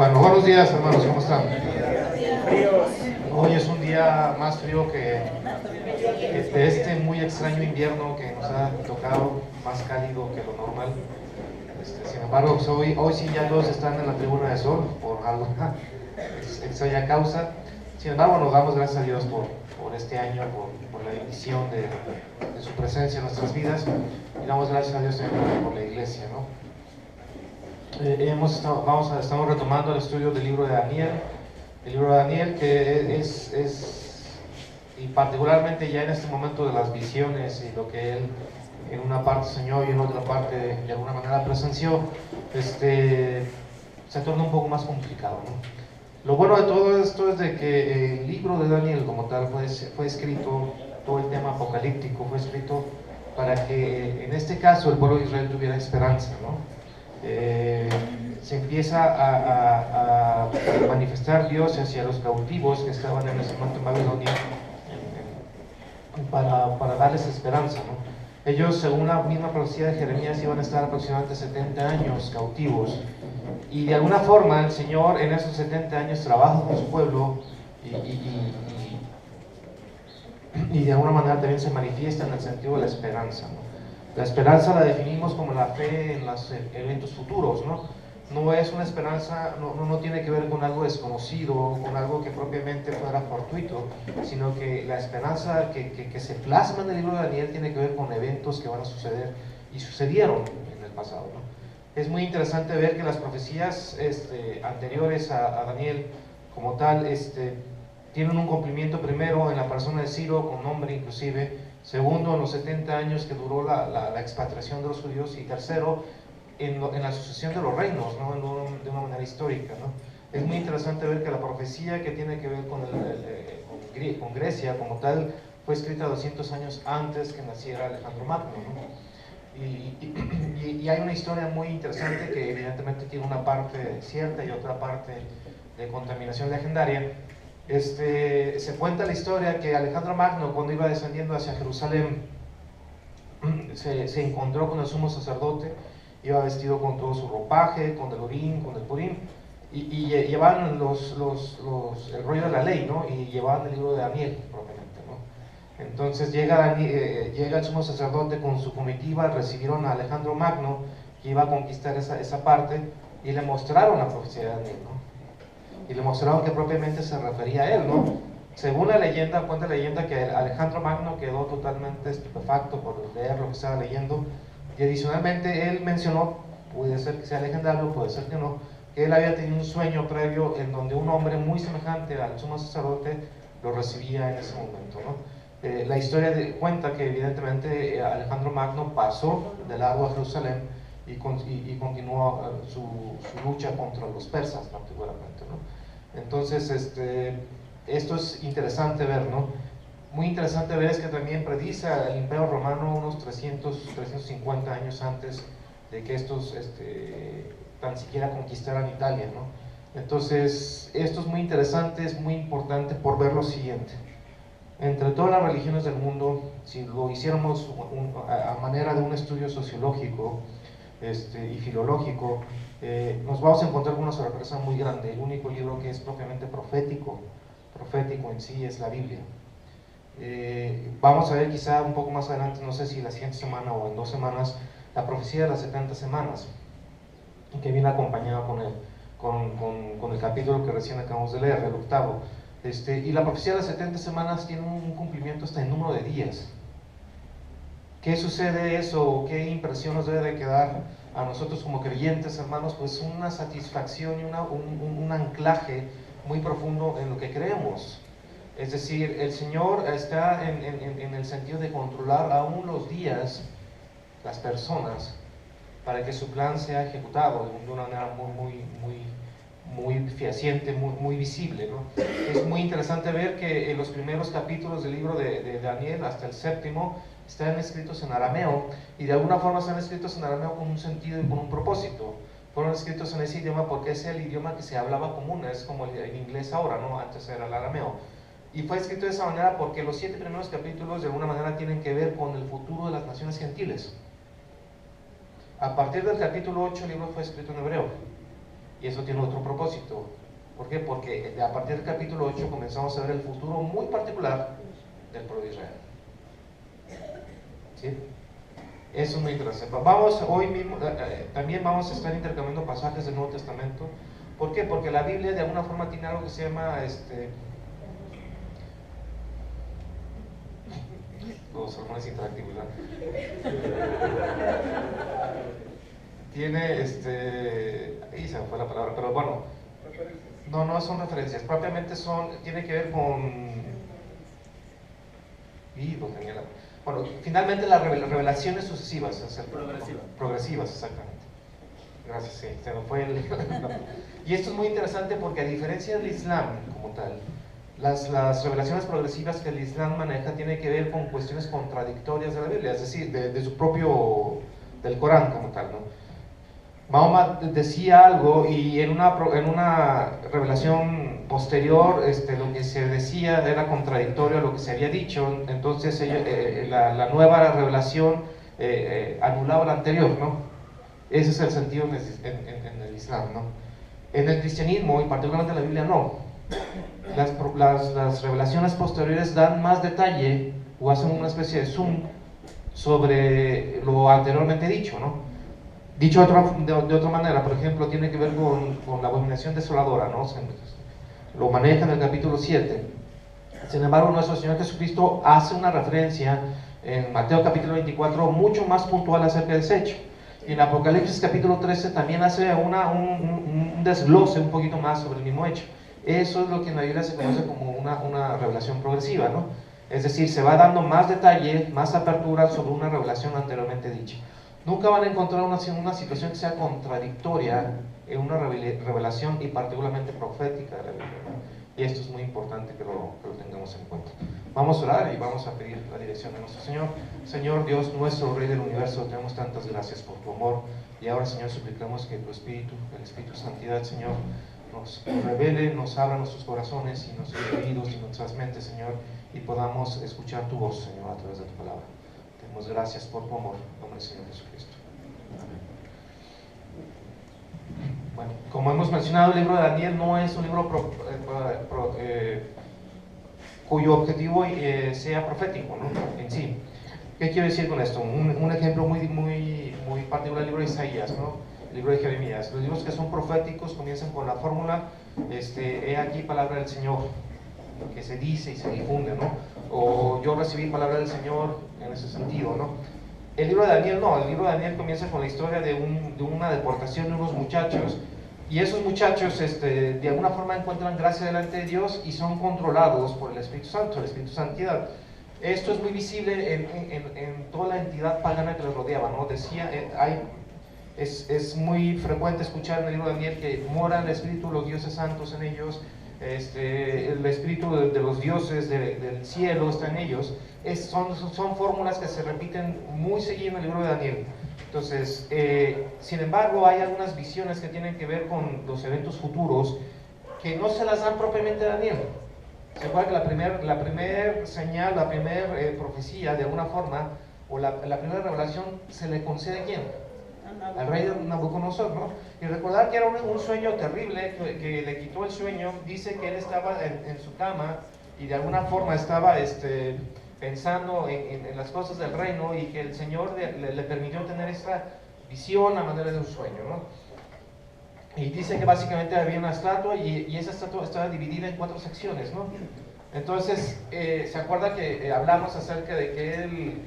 Bueno, buenos días hermanos, ¿cómo están? Fríos. Hoy es un día más frío que de este muy extraño invierno que nos ha tocado, más cálido que lo normal. Sin embargo, pues hoy sí ya todos están en la tribuna de sol por alguna extraña causa. Sin embargo, nos damos gracias a Dios por este año, por la bendición de su presencia en nuestras vidas, y damos gracias a Dios también por la iglesia, ¿no? Estamos retomando el estudio del libro de Daniel, el libro de Daniel que y particularmente ya en este momento de las visiones y lo que él en una parte soñó y en otra parte de alguna manera presenció, se torna un poco más complicado, ¿no? Lo bueno de todo esto es de que el libro de Daniel como tal fue escrito, todo el tema apocalíptico fue escrito para que en este caso el pueblo de Israel tuviera esperanza, ¿no? Se empieza a manifestar Dios hacia los cautivos que estaban en ese momento en Babilonia para darles esperanza, ¿no? Ellos, según la misma profecía de Jeremías, iban a estar aproximadamente 70 años cautivos, y de alguna forma el Señor en esos 70 años trabaja con su pueblo y de alguna manera también se manifiesta en el sentido de la esperanza, ¿no? La esperanza la definimos como la fe en los eventos futuros, ¿no? No es una esperanza, no tiene que ver con algo desconocido, con algo que propiamente fuera fortuito, sino que la esperanza que se plasma en el libro de Daniel tiene que ver con eventos que van a suceder y sucedieron en el pasado, ¿no? Es muy interesante ver que las profecías anteriores a Daniel como tal tienen un cumplimiento primero en la persona de Ciro, con nombre inclusive; segundo, en los 70 años que duró la expatriación de los judíos; y tercero, en la sucesión de los reinos, ¿no? De una manera histórica, ¿no? Es muy interesante ver que la profecía que tiene que ver con Grecia como tal fue escrita 200 años antes que naciera Alejandro Magno, ¿no? Y hay una historia muy interesante que evidentemente tiene una parte cierta y otra parte de contaminación legendaria. Se cuenta la historia que Alejandro Magno, cuando iba descendiendo hacia Jerusalén, se encontró con el sumo sacerdote. Iba vestido con todo su ropaje, con el Urim, con el Purim, y llevaban el rollo de la ley, ¿no? Y llevaban el libro de Daniel propiamente, ¿no? Entonces llega el sumo sacerdote con su comitiva, recibieron a Alejandro Magno, que iba a conquistar esa parte, y le mostraron la profecía de Daniel, ¿no? Y le mostraron que propiamente se refería a él, ¿no? Según la leyenda, cuenta la leyenda que Alejandro Magno quedó totalmente estupefacto por leer lo que estaba leyendo, y adicionalmente él mencionó, puede ser que sea legendario, puede ser que no, que él había tenido un sueño previo en donde un hombre muy semejante al sumo sacerdote lo recibía en ese momento, ¿no? La historia cuenta que evidentemente Alejandro Magno pasó de largo a Jerusalén y continuó su lucha contra los persas particularmente, ¿no? Entonces esto es interesante ver, ¿no? Muy interesante ver es que también predice el Imperio Romano unos 350 años antes de que estos tan siquiera conquistaran Italia, ¿no? Entonces esto es muy interesante, es muy importante por ver lo siguiente: entre todas las religiones del mundo, si lo hiciéramos a manera de un estudio sociológico y filológico, nos vamos a encontrar con una sorpresa muy grande. El único libro que es propiamente profético en sí, es la Biblia. Vamos a ver quizá un poco más adelante, no sé si la siguiente semana o en 2 semanas, la profecía de las 70 semanas, que viene acompañada con el capítulo que recién acabamos de leer, el octavo. Y la profecía de las 70 semanas tiene un cumplimiento hasta en número de días. ¿Qué sucede eso? ¿Qué impresión nos debe de quedar a nosotros como creyentes, hermanos? Pues una satisfacción y un anclaje muy profundo en lo que creemos. Es decir, el Señor está en el sentido de controlar aún los días, las personas, para que su plan sea ejecutado de una manera muy fehaciente, muy visible, ¿no? Es muy interesante ver que en los primeros capítulos del libro de Daniel, hasta el séptimo, están escritos en arameo, y de alguna forma están escritos en arameo con un sentido y con un propósito. Fueron escritos en ese idioma porque es el idioma que se hablaba común, es como el inglés ahora, ¿no? Antes era el arameo. Y fue escrito de esa manera porque los 7 primeros capítulos de alguna manera tienen que ver con el futuro de las naciones gentiles. A partir del capítulo 8 el libro fue escrito en hebreo. y eso tiene otro propósito. ¿Por qué? Porque a partir del capítulo 8 comenzamos a ver el futuro muy particular del pueblo de Israel. ¿Sí? Eso es muy interesante. Vamos, hoy mismo, también vamos a estar intercambiando pasajes del Nuevo Testamento. ¿Por qué? Porque la Biblia de alguna forma tiene algo que se llama los sermones interactivos, ¿verdad? Tiene ahí se me fue la palabra, pero bueno, no son referencias, propiamente tiene que ver con bueno, finalmente las revelaciones sucesivas, progresivas, exactamente. Gracias, sí, se me fue el y esto es muy interesante porque a diferencia del Islam como tal, las revelaciones progresivas que el Islam maneja tienen que ver con cuestiones contradictorias de la Biblia, es decir, de su propio, del Corán como tal, ¿no? Mahoma decía algo y en una revelación posterior lo que se decía era contradictorio a lo que se había dicho, entonces la nueva revelación anulaba la anterior, ¿no? Ese es el sentido en el Islam, ¿no? En el cristianismo, y particularmente en la Biblia, no. Las revelaciones posteriores dan más detalle o hacen una especie de zoom sobre lo anteriormente dicho, ¿no? Dicho de otra manera, por ejemplo, tiene que ver con la abominación desoladora, ¿no? Lo maneja en el capítulo 7. Sin embargo, nuestro Señor Jesucristo hace una referencia en Mateo capítulo 24 mucho más puntual acerca de ese hecho. Y en Apocalipsis capítulo 13 también hace un desglose un poquito más sobre el mismo hecho. Eso es lo que en la Biblia se conoce como una revelación progresiva, ¿no? Es decir, se va dando más detalle, más apertura sobre una revelación anteriormente dicha. Nunca van a encontrar una situación que sea contradictoria en una revelación y particularmente profética de la Biblia, ¿no? Y esto es muy importante que lo tengamos en cuenta. Vamos a orar y vamos a pedir la dirección de nuestro Señor. Señor Dios, nuestro Rey del Universo, te damos tantas gracias por tu amor. Y ahora, Señor, suplicamos que tu Espíritu, el Espíritu de Santidad, Señor, nos revele, nos abra nuestros corazones y nuestros oídos y nuestras mentes, Señor, y podamos escuchar tu voz, Señor, a través de tu palabra. Te damos gracias por tu amor, en nombre del Señor Jesucristo. Amén. Bueno, como hemos mencionado, el libro de Daniel no es un libro cuyo objetivo sea profético, ¿no? En sí. ¿Qué quiero decir con esto? Un ejemplo muy particular, el libro de Isaías, ¿no? El libro de Jeremías. Los libros que son proféticos comienzan con la fórmula, he aquí palabra del Señor, que se dice y se difunde, ¿no? O yo recibí palabra del Señor en ese sentido, ¿no? El libro de Daniel no, el libro de Daniel comienza con la historia de una deportación de unos muchachos, y esos muchachos de alguna forma encuentran gracia delante de Dios y son controlados por el Espíritu Santo, el Espíritu de Santidad. Esto es muy visible en toda la entidad pagana que los rodeaba, ¿no? Decía, es muy frecuente escuchar en el libro de Daniel que mora el Espíritu, los dioses santos en ellos, el Espíritu de los dioses del cielo está en ellos. Son fórmulas que se repiten muy seguido en el libro de Daniel. Entonces, sin embargo, hay algunas visiones que tienen que ver con los eventos futuros que no se las dan propiamente a Daniel. Se acuerda que la primera señal, la primera profecía, de alguna forma, o la primera revelación, se le concede ¿a quién? Al rey de Nabucodonosor, ¿no? Y recordar que era un sueño terrible que le quitó el sueño. Dice que él estaba en su cama y de alguna forma estaba pensando en las cosas del reino, y que el Señor le permitió tener esta visión a manera de un sueño, ¿no? Y dice que básicamente había una estatua y esa estatua estaba dividida en 4 secciones, ¿no? Entonces, ¿se acuerda que hablamos acerca de que él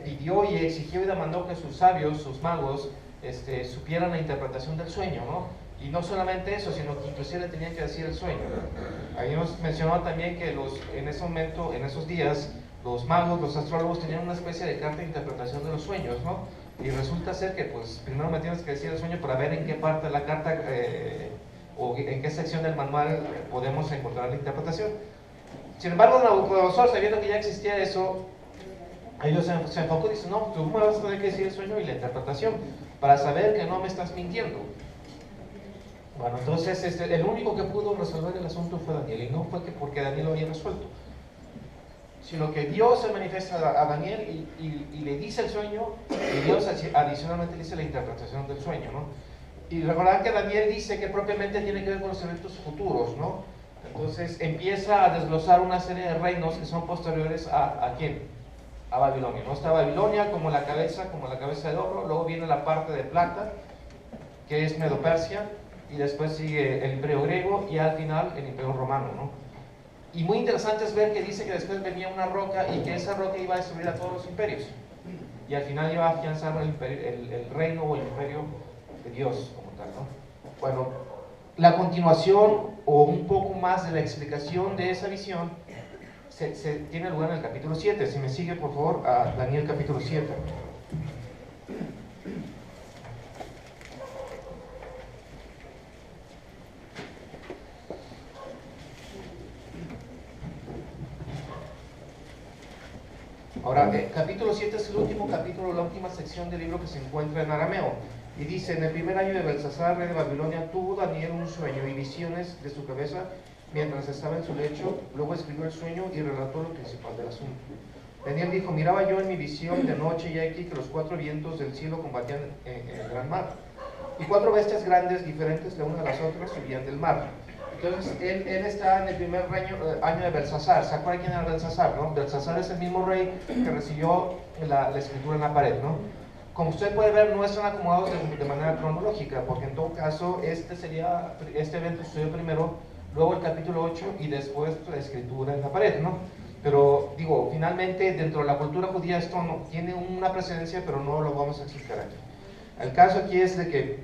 pidió y exigió y demandó que sus sabios, sus magos, supieran la interpretación del sueño, ¿no? Y no solamente eso, sino que inclusive le tenían que decir el sueño, ¿no? Habíamos mencionado también que en ese momento, en esos días, los magos, los astrólogos tenían una especie de carta de interpretación de los sueños, ¿no? Y resulta ser que, pues, primero me tienes que decir el sueño para ver en qué parte de la carta o en qué sección del manual podemos encontrar la interpretación. Sin embargo, Nabucodonosor, sabiendo que ya existía eso, ellos se enfocó y dice, no, tú me vas a tener que decir el sueño y la interpretación para saber que no me estás mintiendo. Bueno, entonces el único que pudo resolver el asunto fue Daniel, y no fue porque Daniel lo había resuelto, sino que Dios se manifiesta a Daniel y le dice el sueño, y Dios adicionalmente le dice la interpretación del sueño, ¿no? Y recordad que Daniel dice que propiamente tiene que ver con los eventos futuros, ¿no? Entonces empieza a desglosar una serie de reinos que son posteriores ¿a quién? A Babilonia, ¿no? Está Babilonia como la cabeza de oro, luego viene la parte de plata, que es Medo-Persia, y después sigue el Imperio griego y al final el Imperio romano, ¿no? Y muy interesante es ver que dice que después venía una roca y que esa roca iba a destruir a todos los imperios. Y al final iba a afianzar el reino o el imperio de Dios como tal, ¿no? Bueno, la continuación o un poco más de la explicación de esa visión se tiene lugar en el capítulo 7. Si me sigue, por favor, a Daniel capítulo 7. Ahora, capítulo 7 es el último capítulo, la última sección del libro que se encuentra en arameo. Y dice, en el primer año de Belsasar, rey de Babilonia, tuvo Daniel un sueño y visiones de su cabeza mientras estaba en su lecho. Luego escribió el sueño y relató lo principal del asunto. Daniel dijo, miraba yo en mi visión de noche y aquí que los 4 vientos del cielo combatían en el gran mar. Y 4 bestias grandes, diferentes la una de las otras, subían del mar. Entonces, él está en el primer año de Belsasar. ¿Se acuerdan quién era Belsasar, no? Belsasar es el mismo rey que recibió la escritura en la pared, ¿no? Como usted puede ver, no están acomodados de manera cronológica, porque en todo caso, este evento sucedió primero, luego el capítulo 8 y después la escritura en la pared, ¿no? Pero, digo, finalmente, dentro de la cultura judía esto no tiene una precedencia, pero no lo vamos a explicar aquí. El caso aquí es de que,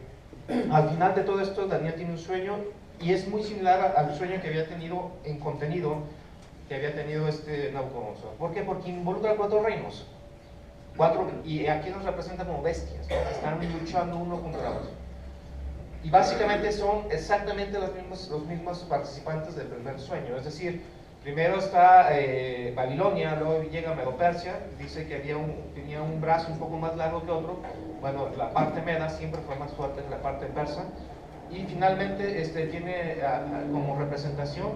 al final de todo esto, Daniel tiene un sueño, y es muy similar al sueño que había tenido en contenido, que había tenido Nabucodonosor. ¿Por qué? Porque involucra 4 reinos. 4, y aquí nos representa como bestias, ¿no? Están luchando uno contra otro. Y básicamente son exactamente los mismos participantes del primer sueño. Es decir, primero está Babilonia, luego llega Medo-Persia, dice que tenía un brazo un poco más largo que otro. Bueno, la parte meda siempre fue más fuerte que la parte persa. Y finalmente tiene como representación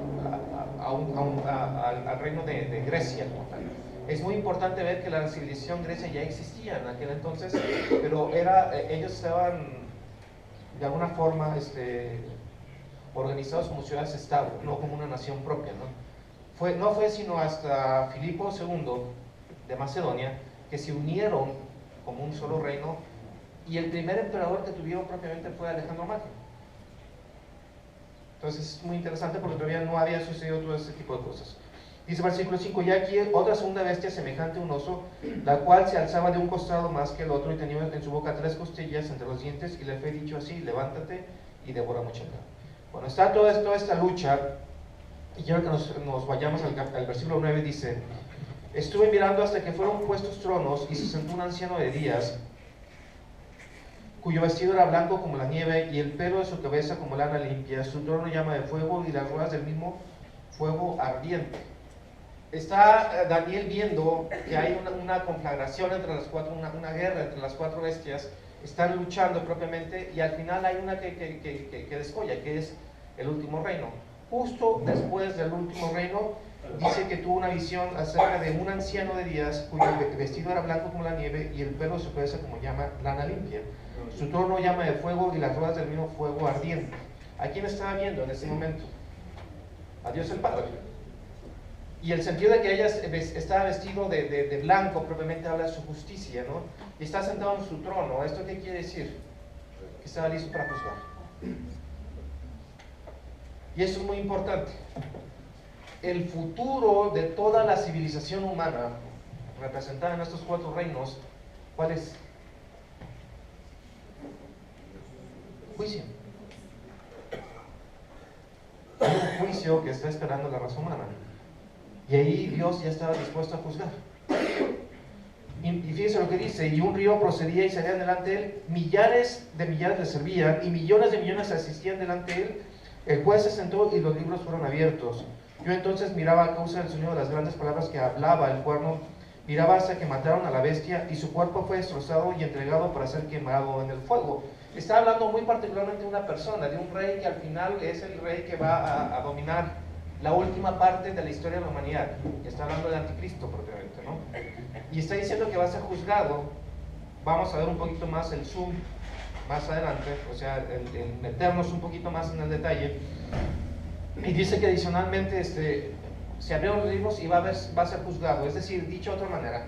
al reino de Grecia como tal. Es muy importante ver que la civilización grecia ya existía en aquel entonces, pero ellos estaban de alguna forma organizados como ciudades-estado, no como una nación propia, ¿no? No fue sino hasta Filipo II de Macedonia que se unieron como un solo reino, y el primer emperador que tuvieron propiamente fue Alejandro Magno. Entonces es muy interesante porque todavía no había sucedido todo ese tipo de cosas. Dice versículo 5, y aquí otra segunda bestia semejante a un oso, la cual se alzaba de un costado más que el otro y tenía en su boca 3 costillas entre los dientes, y le fue dicho así, levántate y devora mucha carne. Bueno, está toda esta lucha, y quiero que nos vayamos al versículo 9, dice, estuve mirando hasta que fueron puestos tronos y se sentó un anciano de días, cuyo vestido era blanco como la nieve y el pelo de su cabeza como lana limpia, su trono llama de fuego y las ruedas del mismo fuego ardiente. Está Daniel viendo que hay una conflagración entre las 4, una guerra entre las 4 bestias, están luchando propiamente, y al final hay una que descolla, que es el último reino. Justo después del último reino, dice que tuvo una visión acerca de un anciano de días cuyo vestido era blanco como la nieve y el pelo de su cabeza como llama lana limpia. Su trono llama de fuego y las ruedas del mismo fuego ardiente. ¿A quién estaba viendo en ese momento? A Dios el Padre. Y el sentido de que ella estaba vestido de blanco propiamente habla de su justicia, ¿no? Y está sentado en su trono. ¿Esto qué quiere decir? Que estaba listo para juzgar. Y eso es muy importante. El futuro de toda la civilización humana, representada en estos 4 reinos, ¿cuál es? Juicio. Hay un juicio que está esperando la raza humana. Y ahí Dios ya estaba dispuesto a juzgar. Y fíjense lo que dice, y un río procedía y salía delante de él, millares de millares le servían, y millones de millones asistían delante de él. El juez se sentó y los libros fueron abiertos. Yo entonces miraba a causa del sonido de las grandes palabras que hablaba el cuerno, miraba hasta que mataron a la bestia, y su cuerpo fue destrozado y entregado para ser quemado en el fuego. Está hablando muy particularmente de una persona, de un rey que al final es el rey que va a dominar la última parte de la historia de la humanidad. Está hablando del anticristo propiamente, ¿no? Y está diciendo que va a ser juzgado. Vamos a ver un poquito más el zoom más adelante, o sea, el meternos un poquito más en el detalle. Y dice que adicionalmente se abrieron los libros y va a ser juzgado. Es decir, dicho de otra manera,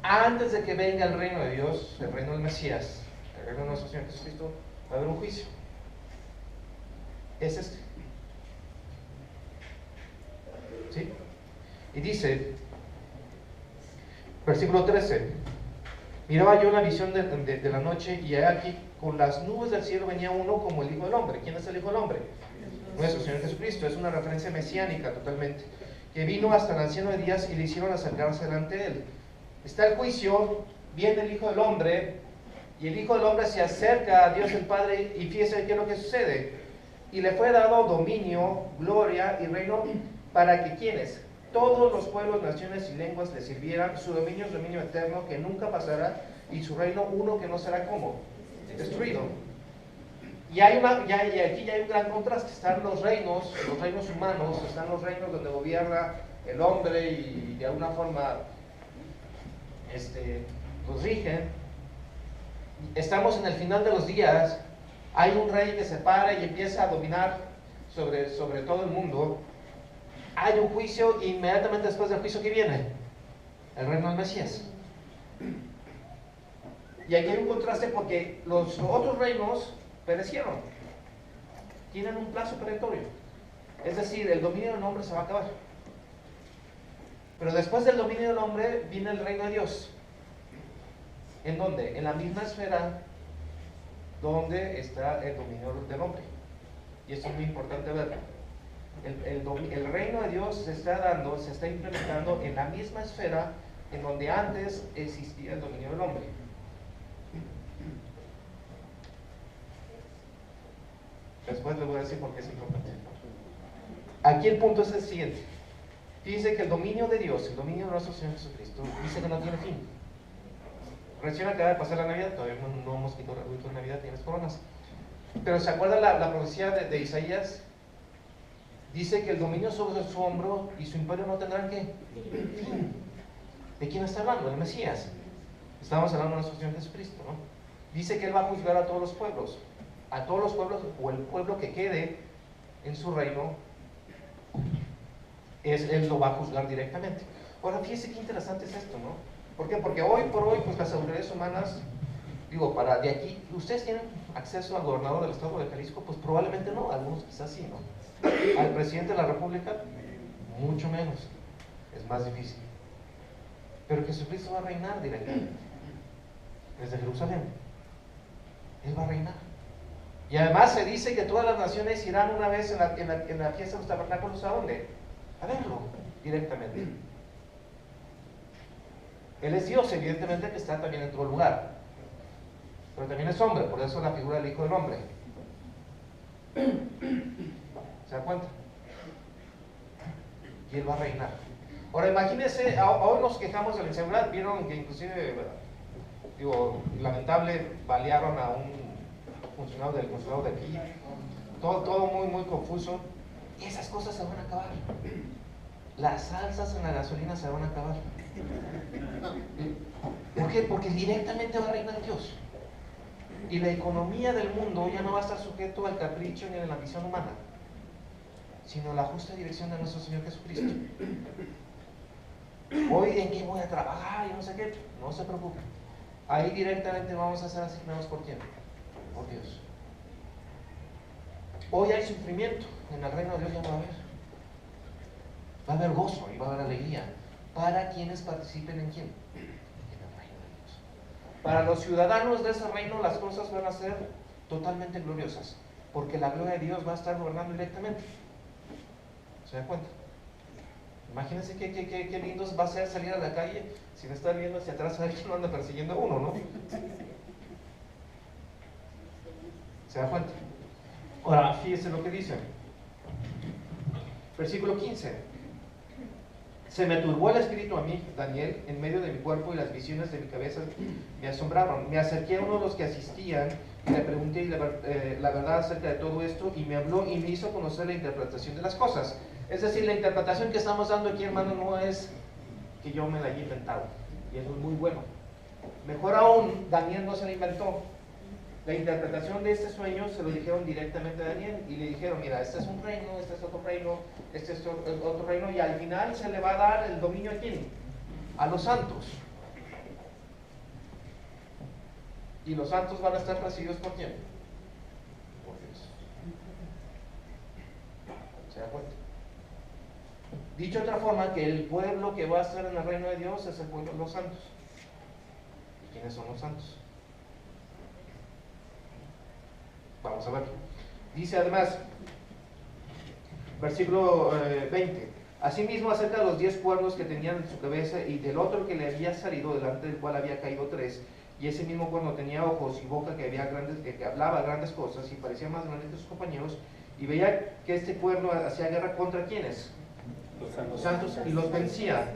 antes de que venga el reino de Dios, el reino del Mesías, el reino de nuestro Señor Jesucristo, va a haber un juicio. Es este. ¿Sí? Y dice, versículo 13, miraba yo una visión de la noche y aquí con las nubes del cielo venía uno como el Hijo del Hombre. ¿Quién es el Hijo del Hombre? Nuestro Señor Jesucristo. Es una referencia mesiánica totalmente, que vino hasta el anciano de días y le hicieron acercarse delante de él. Está el juicio, viene el Hijo del Hombre, y el Hijo del Hombre se acerca a Dios el Padre, y fíjese qué es lo que sucede. Y le fue dado dominio, gloria y reino para que quienes, todos los pueblos, naciones y lenguas le sirvieran. Su dominio es dominio eterno que nunca pasará, y su reino uno que no será como destruido. Y aquí ya hay un gran contraste. Están los reinos humanos, están los reinos donde gobierna el hombre y de alguna forma los rigen. Estamos en el final de los días. Hay un rey que se para y empieza a dominar sobre todo el mundo. Hay un juicio, y inmediatamente después del juicio, ¿qué viene? El reino del Mesías. Y aquí hay un contraste porque los otros reinos perecieron. Tienen un plazo perentorio. Es decir, el dominio del hombre se va a acabar. Pero después del dominio del hombre viene el reino de Dios. ¿En dónde? En la misma esfera donde está el dominio del hombre. Y esto es muy importante verlo. El reino de Dios se está implementando en la misma esfera en donde antes existía el dominio del hombre. Después les voy a decir por qué es importante. Aquí el punto es el siguiente. Dice que el dominio de Dios, el dominio de nuestro Señor Jesucristo, dice que no tiene fin. Recién acaba de pasar la Navidad, todavía no hemos quitado el rito de Navidad, tienes coronas. Pero ¿se acuerdan la profecía de Isaías? Dice que el dominio sobre su hombro y su imperio no tendrán ¿qué? Fin. ¿De quién está hablando? Del Mesías. Estamos hablando de nuestro Señor Jesucristo, ¿no? Dice que Él va a juzgar a todos los pueblos. A todos los pueblos, o el pueblo que quede en su reino, Él lo va a juzgar directamente. Ahora, fíjese qué interesante es esto, ¿no? ¿Por qué? Porque hoy por hoy, pues las autoridades humanas, para de aquí, ¿ustedes tienen acceso al gobernador del estado de Jalisco? Pues probablemente no, algunos quizás sí, ¿no? Al presidente de la República, mucho menos, es más difícil. Pero Jesucristo va a reinar directamente, desde Jerusalén. Él va a reinar. Y además se dice que todas las naciones irán una vez en la fiesta de los tabernáculos, ¿a dónde? A verlo, directamente. Él es Dios, evidentemente, que está también en todo lugar. Pero también es hombre, por eso la figura del Hijo del Hombre. ¿Se da cuenta? Y Él va a reinar. Ahora imagínense, hoy nos quejamos de la inseguridad. Vieron que inclusive, lamentable, balearon a un funcionario del consulado de aquí. Todo muy, muy confuso. Y esas cosas se van a acabar. Las salsas en la gasolina se van a acabar. ¿Por qué? Porque directamente va a reinar Dios. Y la economía del mundo ya no va a estar sujeto al capricho ni a la ambición humana, sino a la justa dirección de nuestro Señor Jesucristo. Hoy, ¿en qué voy a trabajar? Y no sé qué. No se preocupe. Ahí directamente vamos a ser asignados por quién. Por Dios. Hoy hay sufrimiento. En el reino de Dios ya no va a haber. Va a haber gozo y va a haber alegría para quienes participen en quién. En el reino de Dios. Para los ciudadanos de ese reino las cosas van a ser totalmente gloriosas, porque la gloria de Dios va a estar gobernando directamente. ¿Se dan cuenta? Imagínense qué lindo va a ser salir a la calle sin estar viendo hacia atrás a ver quién lo anda persiguiendo a uno, ¿no? ¿Se da cuenta? Ahora, fíjense lo que dice. Versículo 15. Se me turbó el espíritu a mí, Daniel, en medio de mi cuerpo, y las visiones de mi cabeza me asombraron. Me acerqué a uno de los que asistían y le pregunté la verdad acerca de todo esto, y me habló y me hizo conocer la interpretación de las cosas. Es decir, la interpretación que estamos dando aquí, hermano, no es que yo me la haya inventado, y eso es muy bueno. Mejor aún, Daniel no se la inventó. la interpretación de este sueño se lo dijeron directamente a Daniel y le dijeron, mira, este es un reino, este es otro reino, este es otro reino, y al final se le va a dar el dominio a ¿quién? A los santos. Y los santos van a estar presididos ¿por quién? Por Dios. ¿Se da cuenta? Dicho de otra forma, que el pueblo que va a estar en el reino de Dios es el pueblo de los santos. ¿Y quiénes son los santos? Vamos a ver. Dice además, versículo 20: asimismo acerca de los 10 cuernos que tenían en su cabeza y del otro que le había salido, delante del cual había caído 3, y ese mismo cuerno tenía ojos y boca que hablaba grandes cosas y parecía más grande que sus compañeros, y veía que este cuerno hacía guerra contra ¿quiénes? Los santos, y los vencía,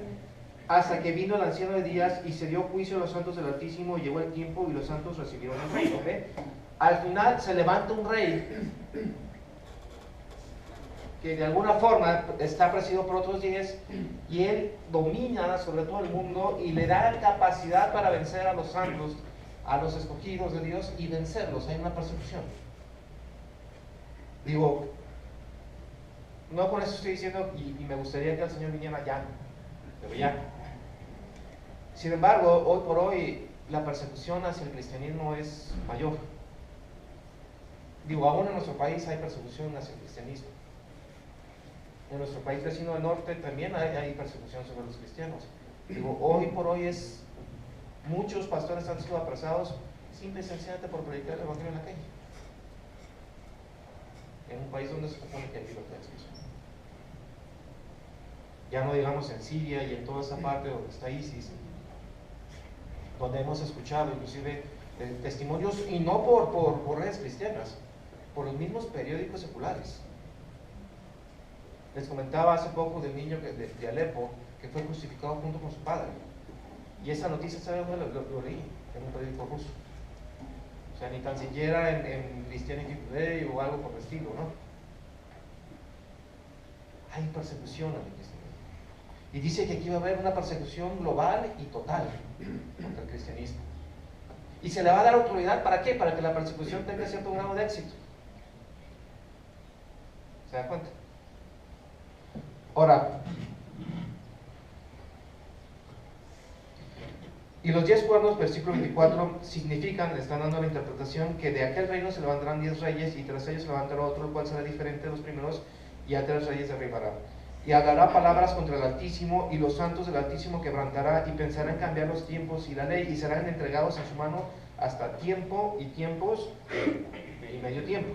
hasta que vino el anciano de días y se dio juicio a los santos del Altísimo, y llegó el tiempo y los santos recibieron el reino. ¿Ve? Al final se levanta un rey que de alguna forma está presidido por otros 10, y él domina sobre todo el mundo y le da capacidad para vencer a los santos, a los escogidos de Dios, y vencerlos. Hay una persecución. Digo, no con eso estoy diciendo, y me gustaría que el Señor viniera ya, pero ya. Sin embargo, hoy por hoy la persecución hacia el cristianismo es mayor. Digo, aún en nuestro país hay persecución hacia el cristianismo. En nuestro país vecino del norte también hay persecución sobre los cristianos. Digo, hoy por hoy muchos pastores han sido apresados simple y sencillamente por predicar el evangelio en la calle. En un país donde se supone que hay libertad de expresión. Ya no digamos en Siria y en toda esa parte donde está ISIS, donde hemos escuchado inclusive testimonios, y no por redes cristianas, por los mismos periódicos seculares. Les comentaba hace poco del niño de Alepo que fue crucificado junto con su padre, y esa noticia, ¿sabe dónde lo leí? En un periódico ruso. O sea, ni tan siquiera en Christianity Today o algo por el estilo, ¿no? Hay persecución en el cristianismo. Y dice que aquí va a haber una persecución global y total contra el cristianismo. Y se le va a dar autoridad, ¿para qué? Para que la persecución tenga cierto grado de éxito. ¿Se da cuenta? Ahora, y los 10 cuernos, versículo 24, significan, le están dando la interpretación, que de aquel reino se levantarán 10 reyes, y tras ellos se levantará otro, el cual será diferente de los primeros, y a 3 reyes derribará. Y hablará palabras contra el Altísimo, y los santos del Altísimo quebrantará, y pensará en cambiar los tiempos y la ley, y serán entregados en su mano hasta tiempo y tiempos y medio tiempo.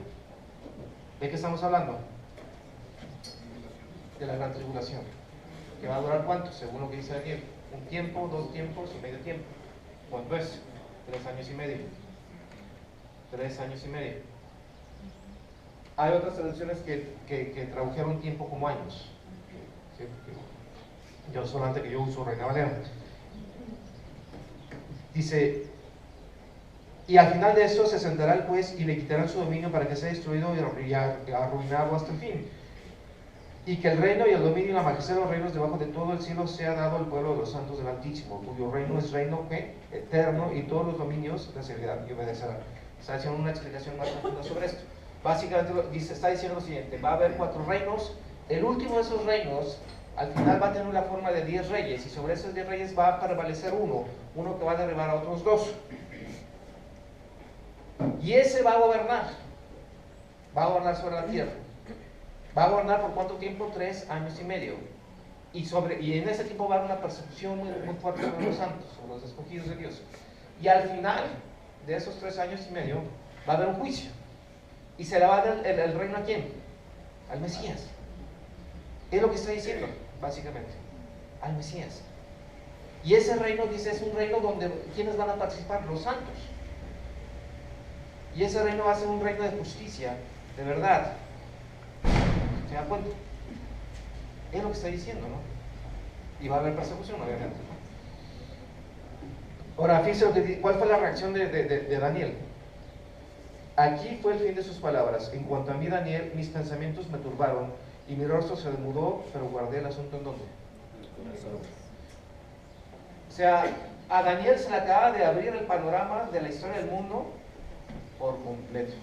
¿De qué estamos hablando? De la gran tribulación, que va a durar ¿cuánto? Según lo que dice Daniel, un tiempo, 2 tiempos y medio tiempo. ¿Cuánto es? 3 años y medio. 3 años y medio. Hay otras traducciones que tradujeron tiempo como años. ¿Sí? Yo solamente que yo uso Reina Valera. Dice, y al final de esto se sentará el juez y le quitarán su dominio para que sea destruido y arruinado hasta el fin. Y que el reino y el dominio y la majestad de los reinos debajo de todo el cielo sea dado al pueblo de los santos del Altísimo, cuyo reino es reino eterno, y todos los dominios recibirán y obedecerán. Está haciendo una explicación más profunda sobre esto. Básicamente está diciendo lo siguiente: va a haber 4 reinos. El último de esos reinos al final va a tener la forma de 10 reyes, y sobre esos 10 reyes va a prevalecer uno que va a derribar a otros 2, y ese va a gobernar sobre la tierra. Va a gobernar por ¿cuánto tiempo? 3 años y medio. Y en ese tiempo va a haber una persecución muy fuerte sobre los santos, sobre los escogidos de Dios. Y al final de esos 3 años y medio va a haber un juicio. ¿Y se le va a dar el reino a quién? Al Mesías. Es lo que está diciendo, básicamente. Al Mesías. Y ese reino, dice, es un reino donde ¿quiénes van a participar? Los santos. Y ese reino va a ser un reino de justicia, de verdad. ¿Se da cuenta? Es lo que está diciendo, ¿no? Y va a haber persecución, obviamente. Ahora, fíjense cuál fue la reacción de Daniel. Aquí fue el fin de sus palabras. En cuanto a mí, Daniel, mis pensamientos me turbaron y mi rostro se desmudó, pero guardé el asunto en donde. O sea, a Daniel se le acaba de abrir el panorama de la historia del mundo, por completo.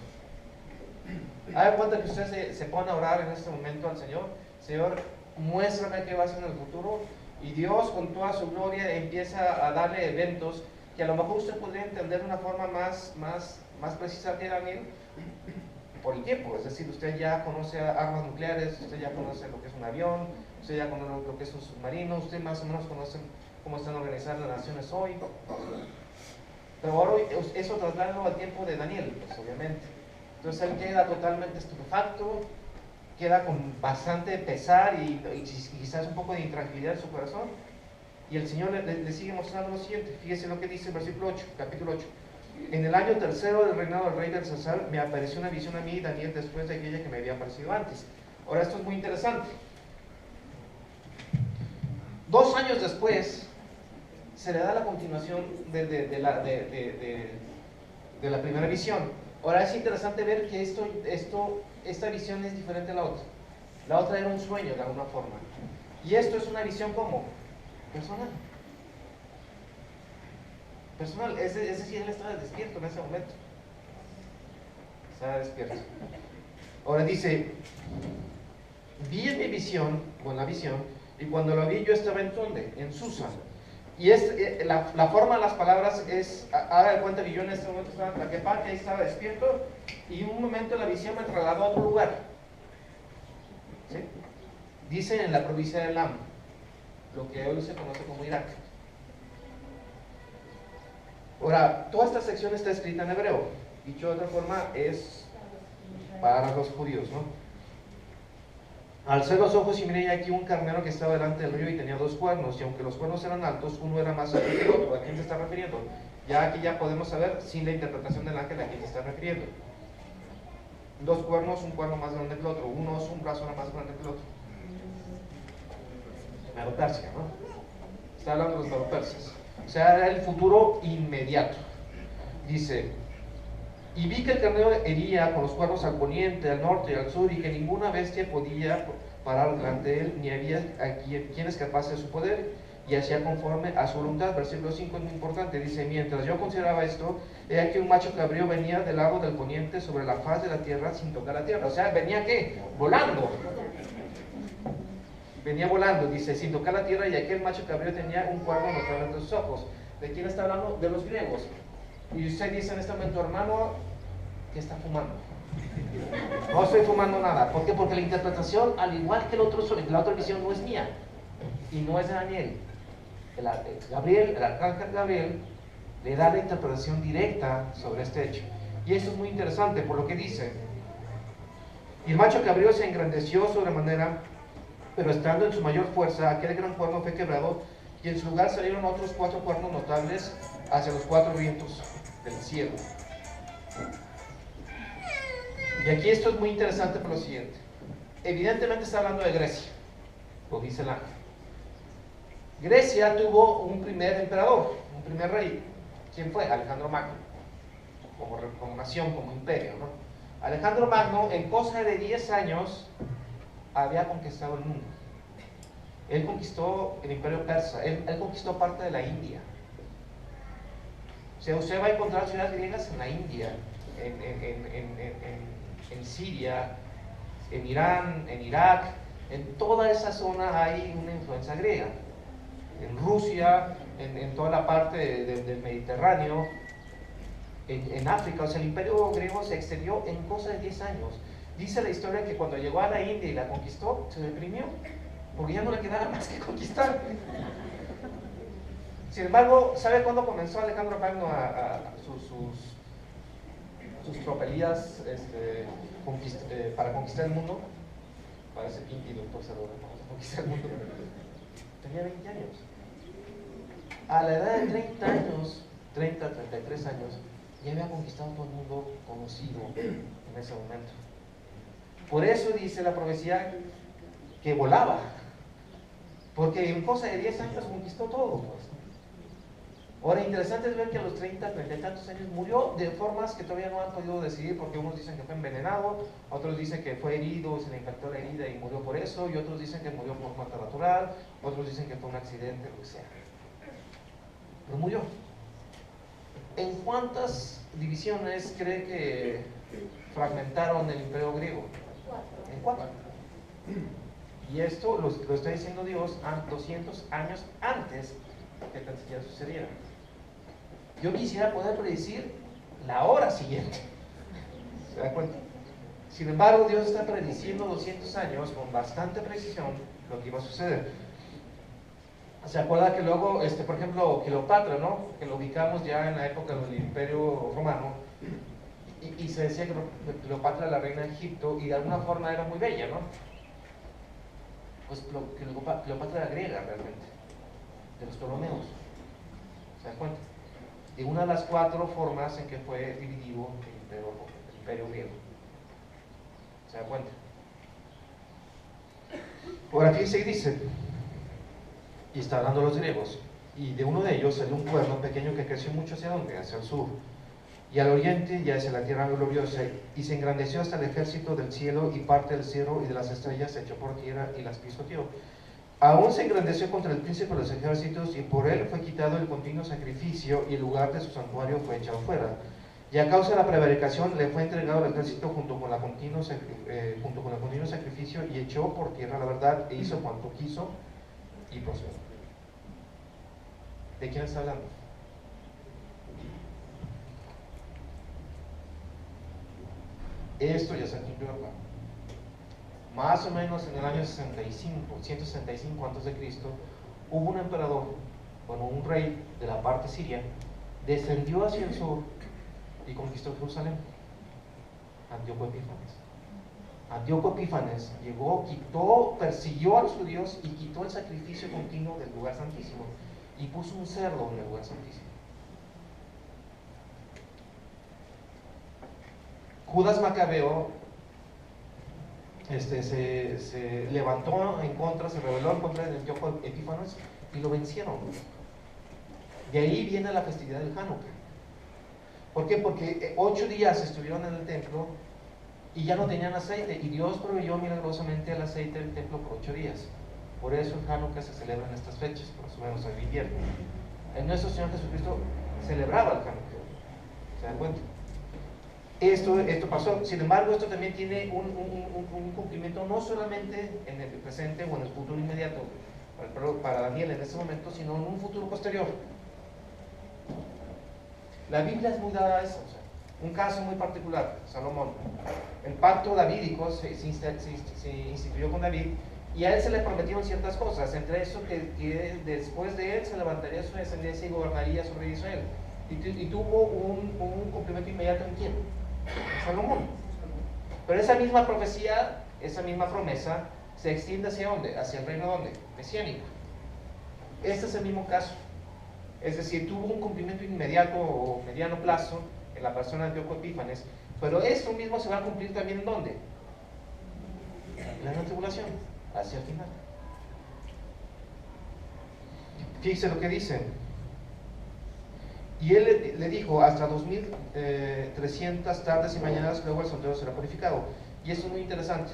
Haga cuenta que usted se pone a orar en este momento al Señor. Señor, muéstrame qué va a hacer en el futuro. Y Dios con toda su gloria empieza a darle eventos que a lo mejor usted podría entender de una forma más precisa que Daniel por el tiempo. Es decir, usted ya conoce armas nucleares, usted ya conoce lo que es un avión, usted ya conoce lo que es un submarino, usted más o menos conoce cómo están organizadas las naciones hoy. Pero ahora eso trasladarlo al tiempo de Daniel, pues obviamente. Entonces él queda totalmente estupefacto, queda con bastante pesar y quizás un poco de intranquilidad en su corazón. Y el Señor le sigue mostrando lo siguiente. Fíjese lo que dice el versículo 8, capítulo 8. En el año tercero del reinado del rey Belsasar me apareció una visión a mí, Daniel, después de aquella que me había aparecido antes. Ahora esto es muy interesante. 2 años después se le da la continuación de la primera visión. Ahora es interesante ver que esta visión es diferente a la otra. La otra era un sueño de alguna forma. Y esto es una visión como personal. Personal, es decir, él estaba despierto en ese momento. Estaba despierto. Ahora dice, vi en mi visión, o en la visión, y cuando lo vi yo estaba en ¿dónde? En Susa. Y la forma de las palabras es, haga de cuenta que yo en este momento estaba en Tlaquepaque, ahí estaba despierto, y en un momento la visión me trasladó a otro lugar. ¿Sí? Dice en la provincia de Elam, lo que hoy se conoce como Irak. Ahora, toda esta sección está escrita en hebreo, dicho de otra forma, es para los judíos, ¿no? Alcé los ojos y miré aquí un carnero que estaba delante del río y tenía 2 cuernos, y aunque los cuernos eran altos, uno era más alto que el otro. ¿A quién se está refiriendo? Ya aquí ya podemos saber, sin la interpretación del ángel, a quién se está refiriendo. 2 cuernos, un cuerno más grande que el otro, un oso, un brazo más grande que el otro. Medo-Persia, ¿no? Está hablando de los medo-persas. O sea, era el futuro inmediato. Dice, y vi que el carnero hería con los cuernos al poniente, al norte y al sur, y que ninguna bestia podía parar delante de él, ni había quien escapase de su poder, y hacía conforme a su voluntad. Versículo 5 es muy importante, dice, mientras yo consideraba esto, he aquí un macho cabrío venía del lado del poniente sobre la faz de la tierra sin tocar la tierra. O sea, venía ¿qué? Volando. Venía volando, dice, sin tocar la tierra, y aquel macho cabrío tenía un cuerno notable entre sus ojos. ¿De quién está hablando? De los griegos. Y usted dice en este momento, hermano, ¿qué está fumando? No estoy fumando nada. ¿Por qué? Porque la interpretación, al igual que la otra visión, no es mía. Y no es de Daniel. El arcángel Gabriel, le da la interpretación directa sobre este hecho. Y esto es muy interesante por lo que dice. Y el macho cabrío se engrandeció sobremanera, pero estando en su mayor fuerza, aquel gran cuerno fue quebrado, y en su lugar salieron otros 4 cuernos notables hacia los 4 vientos del cielo. Y aquí esto es muy interesante por lo siguiente. Evidentemente está hablando de Grecia, lo dice el ángel. Grecia tuvo un primer emperador, un primer rey. ¿Quién fue? Alejandro Magno, como nación, como imperio, ¿no? Alejandro Magno, en cosa de 10 años, había conquistado el mundo. Él conquistó el imperio persa, él conquistó parte de la India. O sea, usted va a encontrar ciudades griegas en la India, en Siria, en Irán, en Irak, en toda esa zona hay una influencia griega. En Rusia, en toda la parte del Mediterráneo, en África. O sea, el imperio griego se extendió en cosa de 10 años. Dice la historia que cuando llegó a la India y la conquistó, se deprimió, porque ya no le quedaba más que conquistar. Sin embargo, ¿sabe cuándo comenzó Alejandro Magno a sus tropelías para conquistar el mundo? Parece Pinky, doctor Cerrón, vamos a conquistar el mundo. Tenía 20 años. A la edad de 30 años, 30, 33 años, ya había conquistado todo el mundo conocido en ese momento. Por eso dice la profecía que volaba, porque en cosa de 10 años conquistó todo. Pues. Ahora, interesante es ver que a los 30 y tantos años murió de formas que todavía no han podido decidir, porque unos dicen que fue envenenado, otros dicen que fue herido, se le impactó la herida y murió por eso, y otros dicen que murió por muerte natural, otros dicen que fue un accidente, lo que sea. Pero murió. ¿En cuántas divisiones cree que fragmentaron el imperio griego? En 4. Y esto lo está diciendo Dios 200 años antes que tan siquiera sucediera. Yo quisiera poder predecir la hora siguiente. ¿Se da cuenta? Sin embargo, Dios está prediciendo 200 años con bastante precisión lo que iba a suceder. ¿Se acuerda que luego, por ejemplo, Cleopatra, ¿no? Que lo ubicamos ya en la época del Imperio Romano, y se decía que Cleopatra era la reina de Egipto y de alguna forma era muy bella, ¿no? Pues Cleopatra era griega realmente, de los Ptolomeos. ¿Se da cuenta? De una de las 4 formas en que fue dividido el imperio griego. ¿Se da cuenta? Ahora fíjense y dice, y está hablando de los griegos, y de uno de ellos salió un cuerno pequeño que creció mucho hacia dónde, hacia el sur, y al oriente y hacia la tierra gloriosa, y se engrandeció hasta el ejército del cielo, y parte del cielo y de las estrellas se echó por tierra y las pisoteó. Aún se engrandeció contra el príncipe de los ejércitos, y por él fue quitado el continuo sacrificio, y el lugar de su santuario fue echado fuera. Y a causa de la prevaricación le fue entregado al ejército junto con el continuo sacrificio, y echó por tierra la verdad, e hizo cuanto quiso, y prosperó. ¿De quién está hablando? Esto ya se cumplió acá. Más o menos en el año 165 a.C., hubo un emperador, bueno, un rey de la parte siria, descendió hacia el sur y conquistó Jerusalén. Antíoco Epífanes. Antíoco Epífanes llegó, persiguió a los judíos y quitó el sacrificio continuo del lugar santísimo y puso un cerdo en el lugar santísimo. Judas Macabeo se levantó en contra, se rebeló en contra de Antíoco Epífanes y lo vencieron. De ahí viene la festividad del Hanukkah. ¿Por qué? Porque 8 días estuvieron en el templo y ya no tenían aceite, y Dios proveyó milagrosamente el aceite del templo por 8 días. Por eso el Hanukkah se celebra en estas fechas, más o menos en invierno. En nuestro Señor Jesucristo celebraba el Hanukkah. ¿Se dan cuenta? Esto pasó. Sin embargo, esto también tiene un cumplimiento no solamente en el presente o en el futuro inmediato para Daniel en este momento, sino en un futuro posterior. La Biblia es muy dada a eso. O sea, un caso muy particular, Salomón. El pacto davídico se instituyó con David, y a él se le prometieron ciertas cosas, entre eso que después de él se levantaría su descendencia y gobernaría sobre Israel. Y tuvo un cumplimiento inmediato en quién? En Salomón. Pero esa misma profecía, esa misma promesa, se extiende hacia dónde? Hacia el reino ¿dónde? Mesiánico. Este es el mismo caso. Es decir, tuvo un cumplimiento inmediato o mediano plazo en la persona de Antíoco Epífanes, pero esto mismo se va a cumplir también ¿en dónde? En la gran tribulación, hacia el final. Fíjese lo que dice. Y él le dijo, hasta 2300 tardes y mañanas luego el santuario será purificado. Y esto es muy interesante.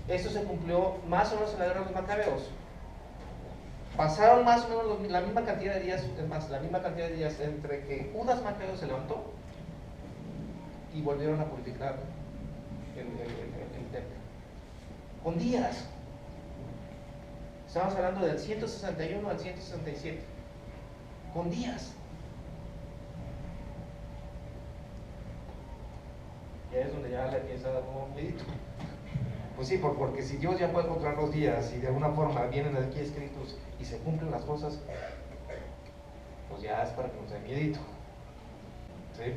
Esto se cumplió más o menos en la guerra de los Macabeos. Pasaron más o menos la misma cantidad de días, es más, la misma cantidad de días entre que Judas Macabeo se levantó y volvieron a purificar el templo. Con días. Estamos hablando del 161 al 167. Con días. Y ahí es donde ya le empieza a dar un medito. Pues sí, porque si Dios ya puede controlar los días y de alguna forma vienen aquí escritos y se cumplen las cosas, pues ya es para que nos dé miedito. ¿Sí?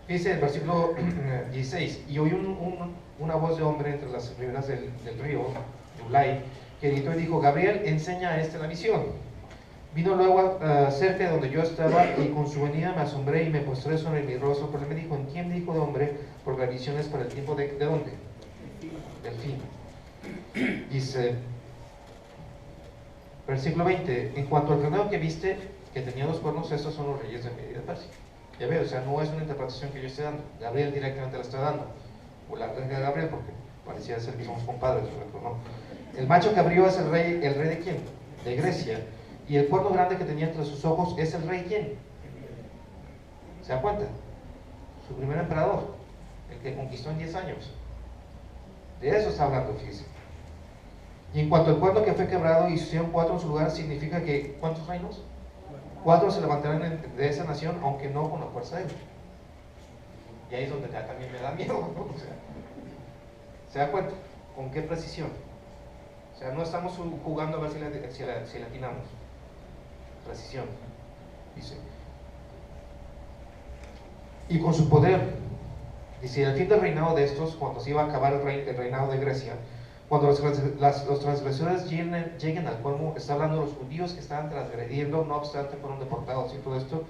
Dice el versículo 16: y oí una voz de hombre entre las riberas del río de Ulai, que gritó y dijo: Gabriel, enseña a la visión. Vino luego cerca de donde yo estaba, y con su venida me asombré y me postré sobre mi rostro, porque él me dijo: ¿en quién dijo de hombre? Porque la visión es para el tiempo ¿de dónde? Del fin. Dice, versículo 20: en cuanto al carnero que viste, que tenía 2 cuernos, estos son los reyes de Media y de Persia. Ya veo, o sea, no es una interpretación que yo esté dando. Gabriel directamente la está dando. O la de Gabriel, porque parecía ser que somos compadres, pero no. El macho cabrío es el rey ¿de quién? De Grecia. Y el cuerno grande que tenía entre sus ojos es el rey, ¿quién? ¿Se da cuenta? Su primer emperador, el que conquistó en 10 años. De eso está hablando, fíjese. Y en cuanto al cuerno que fue quebrado y sucedieron 4 en su lugar, significa que, ¿cuántos reinos? 4 se levantarán de esa nación, aunque no con la fuerza de él. Y ahí es donde también me da miedo, ¿no? O sea, ¿se da cuenta? ¿Con qué precisión? O sea, no estamos jugando a ver si la atinamos. Precisión, dice. Y con su poder, dice, al fin del reinado de estos, cuando se iba a acabar el reinado de Grecia, cuando los transgresores lleguen al colmo, está hablando de los judíos que estaban transgrediendo, no obstante fueron deportados y todo esto,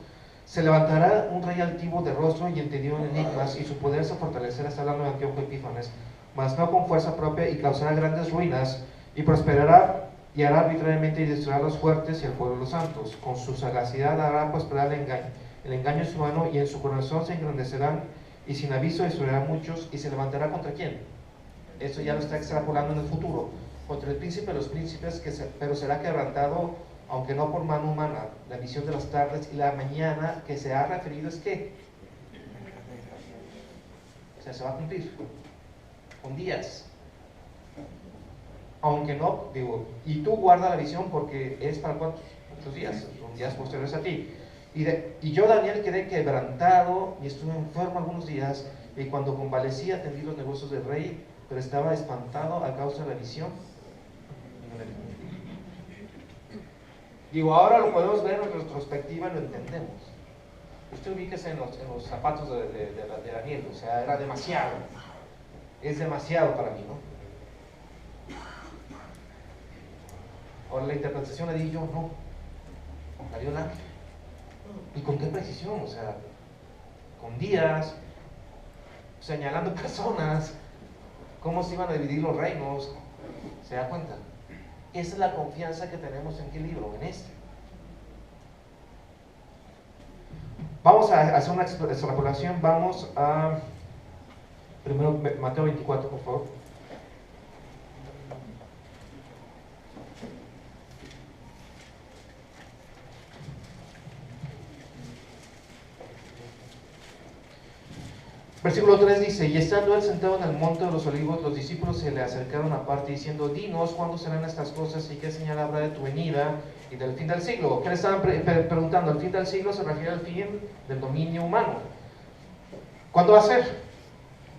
se levantará un rey altivo de rostro y entendido en enigmas, y su poder se fortalecerá, está hablando de Antíoco Epífanes, mas no con fuerza propia, y causará grandes ruinas, y prosperará y hará arbitrariamente y destruirá a los fuertes y al pueblo de los santos. Con su sagacidad hará prosperar el engaño es su mano, y en su corazón se engrandecerán, y sin aviso destruirá a muchos, y se levantará contra quién. Esto ya lo está extrapolando en el futuro, contra el príncipe de los príncipes, pero será quebrantado, aunque no por mano humana. La visión de las tardes y la mañana que se ha referido es que, o sea, se va a cumplir con días, aunque no, digo, y tú guarda la visión porque es para cuántos días, son días posteriores a ti. Y yo, Daniel, quedé quebrantado y estuve enfermo algunos días, y cuando convalecí atendí los negocios del rey, pero estaba espantado a causa de la visión. Digo, ahora lo podemos ver en retrospectiva y lo entendemos. Usted ubíquese en los zapatos de Daniel, o sea, era demasiado. Es demasiado para mí, ¿no? Ahora la interpretación la di yo, no. La dio el ángel. ¿Y con qué precisión? O sea, con días, señalando personas, cómo se iban a dividir los reinos. ¿Se da cuenta? Esa es la confianza que tenemos en qué libro, en este. Vamos a hacer una extrapolación. Vamos a primero Mateo 24, por favor. Versículo 3 dice: y estando él sentado en el monte de los olivos, los discípulos se le acercaron aparte diciendo: dinos, ¿cuándo serán estas cosas y qué señal habrá de tu venida y del fin del siglo? ¿Qué le estaban preguntando? El fin del siglo se refiere al fin del dominio humano. ¿Cuándo va a ser?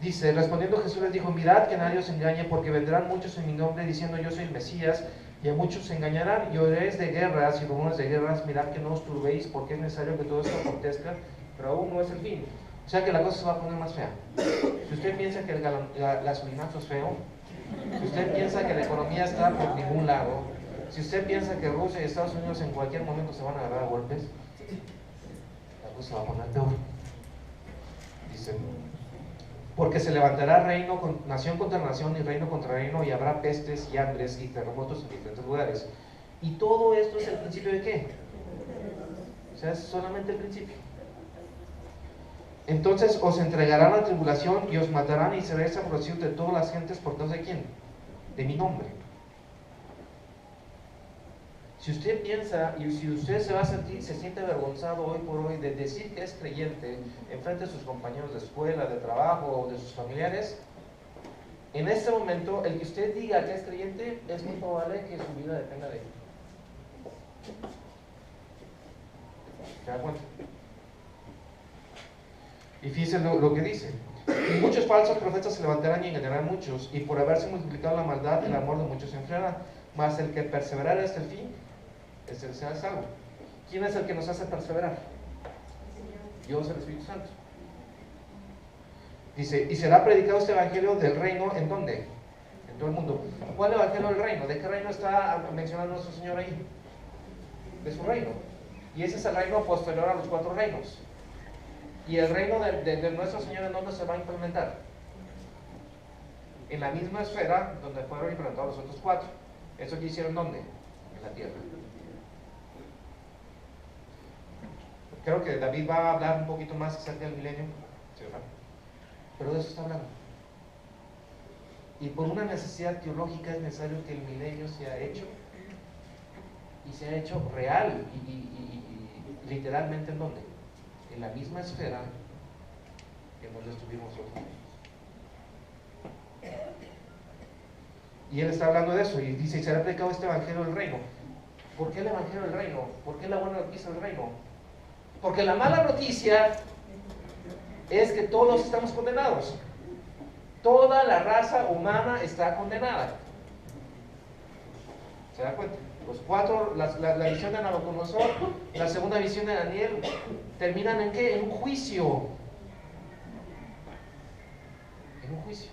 Dice, respondiendo Jesús les dijo: mirad que nadie os engañe, porque vendrán muchos en mi nombre diciendo yo soy el Mesías, y a muchos se engañarán, y oiréis de guerras y rumores de guerras. Mirad que no os turbéis, porque es necesario que todo esto acontezca, pero aún no es el fin. O sea que la cosa se va a poner más fea. Si usted piensa que el gasolinazo es feo, si usted piensa que la economía está por ningún lado, si usted piensa que Rusia y Estados Unidos en cualquier momento se van a agarrar a golpes, la cosa se va a poner peor. Dice, porque se levantará nación contra nación y reino contra reino, y habrá pestes y hambres y terremotos en diferentes lugares. Y todo esto es el principio de ¿qué? O sea, es solamente el principio. Entonces os entregarán a tribulación y os matarán, y seréis aborrecidos de todas las gentes por causa de ¿quién? De mi nombre. Si usted piensa, y si usted se siente avergonzado hoy por hoy de decir que es creyente en frente de sus compañeros de escuela, de trabajo o de sus familiares, en este momento el que usted diga que es creyente es muy probable que su vida dependa de él. ¿Se da cuenta? Y fíjense lo que dice: y muchos falsos profetas se levantarán y engañarán a muchos, y por haberse multiplicado la maldad, el amor de muchos se enfriará. Mas el que perseverará hasta el fin, es el que será salvo. ¿Quién es el que nos hace perseverar? Dios, el Espíritu Santo. Dice, y será predicado este evangelio del reino, ¿en dónde? En todo el mundo. ¿Cuál evangelio del reino? ¿De qué reino está mencionando nuestro Señor ahí? De su reino. Y ese es el reino posterior a los 4 reinos. ¿Y el reino de nuestro Señor en dónde se va a implementar? En la misma esfera donde fueron implementados los otros 4. ¿Eso que hicieron dónde? En la tierra. Creo que David va a hablar un poquito más acerca del milenio, pero de eso está hablando. Y por una necesidad teológica es necesario que el milenio sea hecho y se ha hecho real y literalmente ¿en dónde? En la misma esfera en donde estuvimos nosotros. Y él está hablando de eso y dice, y será predicado este evangelio del reino. ¿Por qué el evangelio del reino? ¿Por qué la buena noticia del reino? Porque la mala noticia es que todos estamos condenados. Toda la raza humana está condenada. ¿Se da cuenta? Los cuatro, la visión de Nabucodonosor, la segunda visión de Daniel, terminan ¿en qué? En un juicio. En un juicio.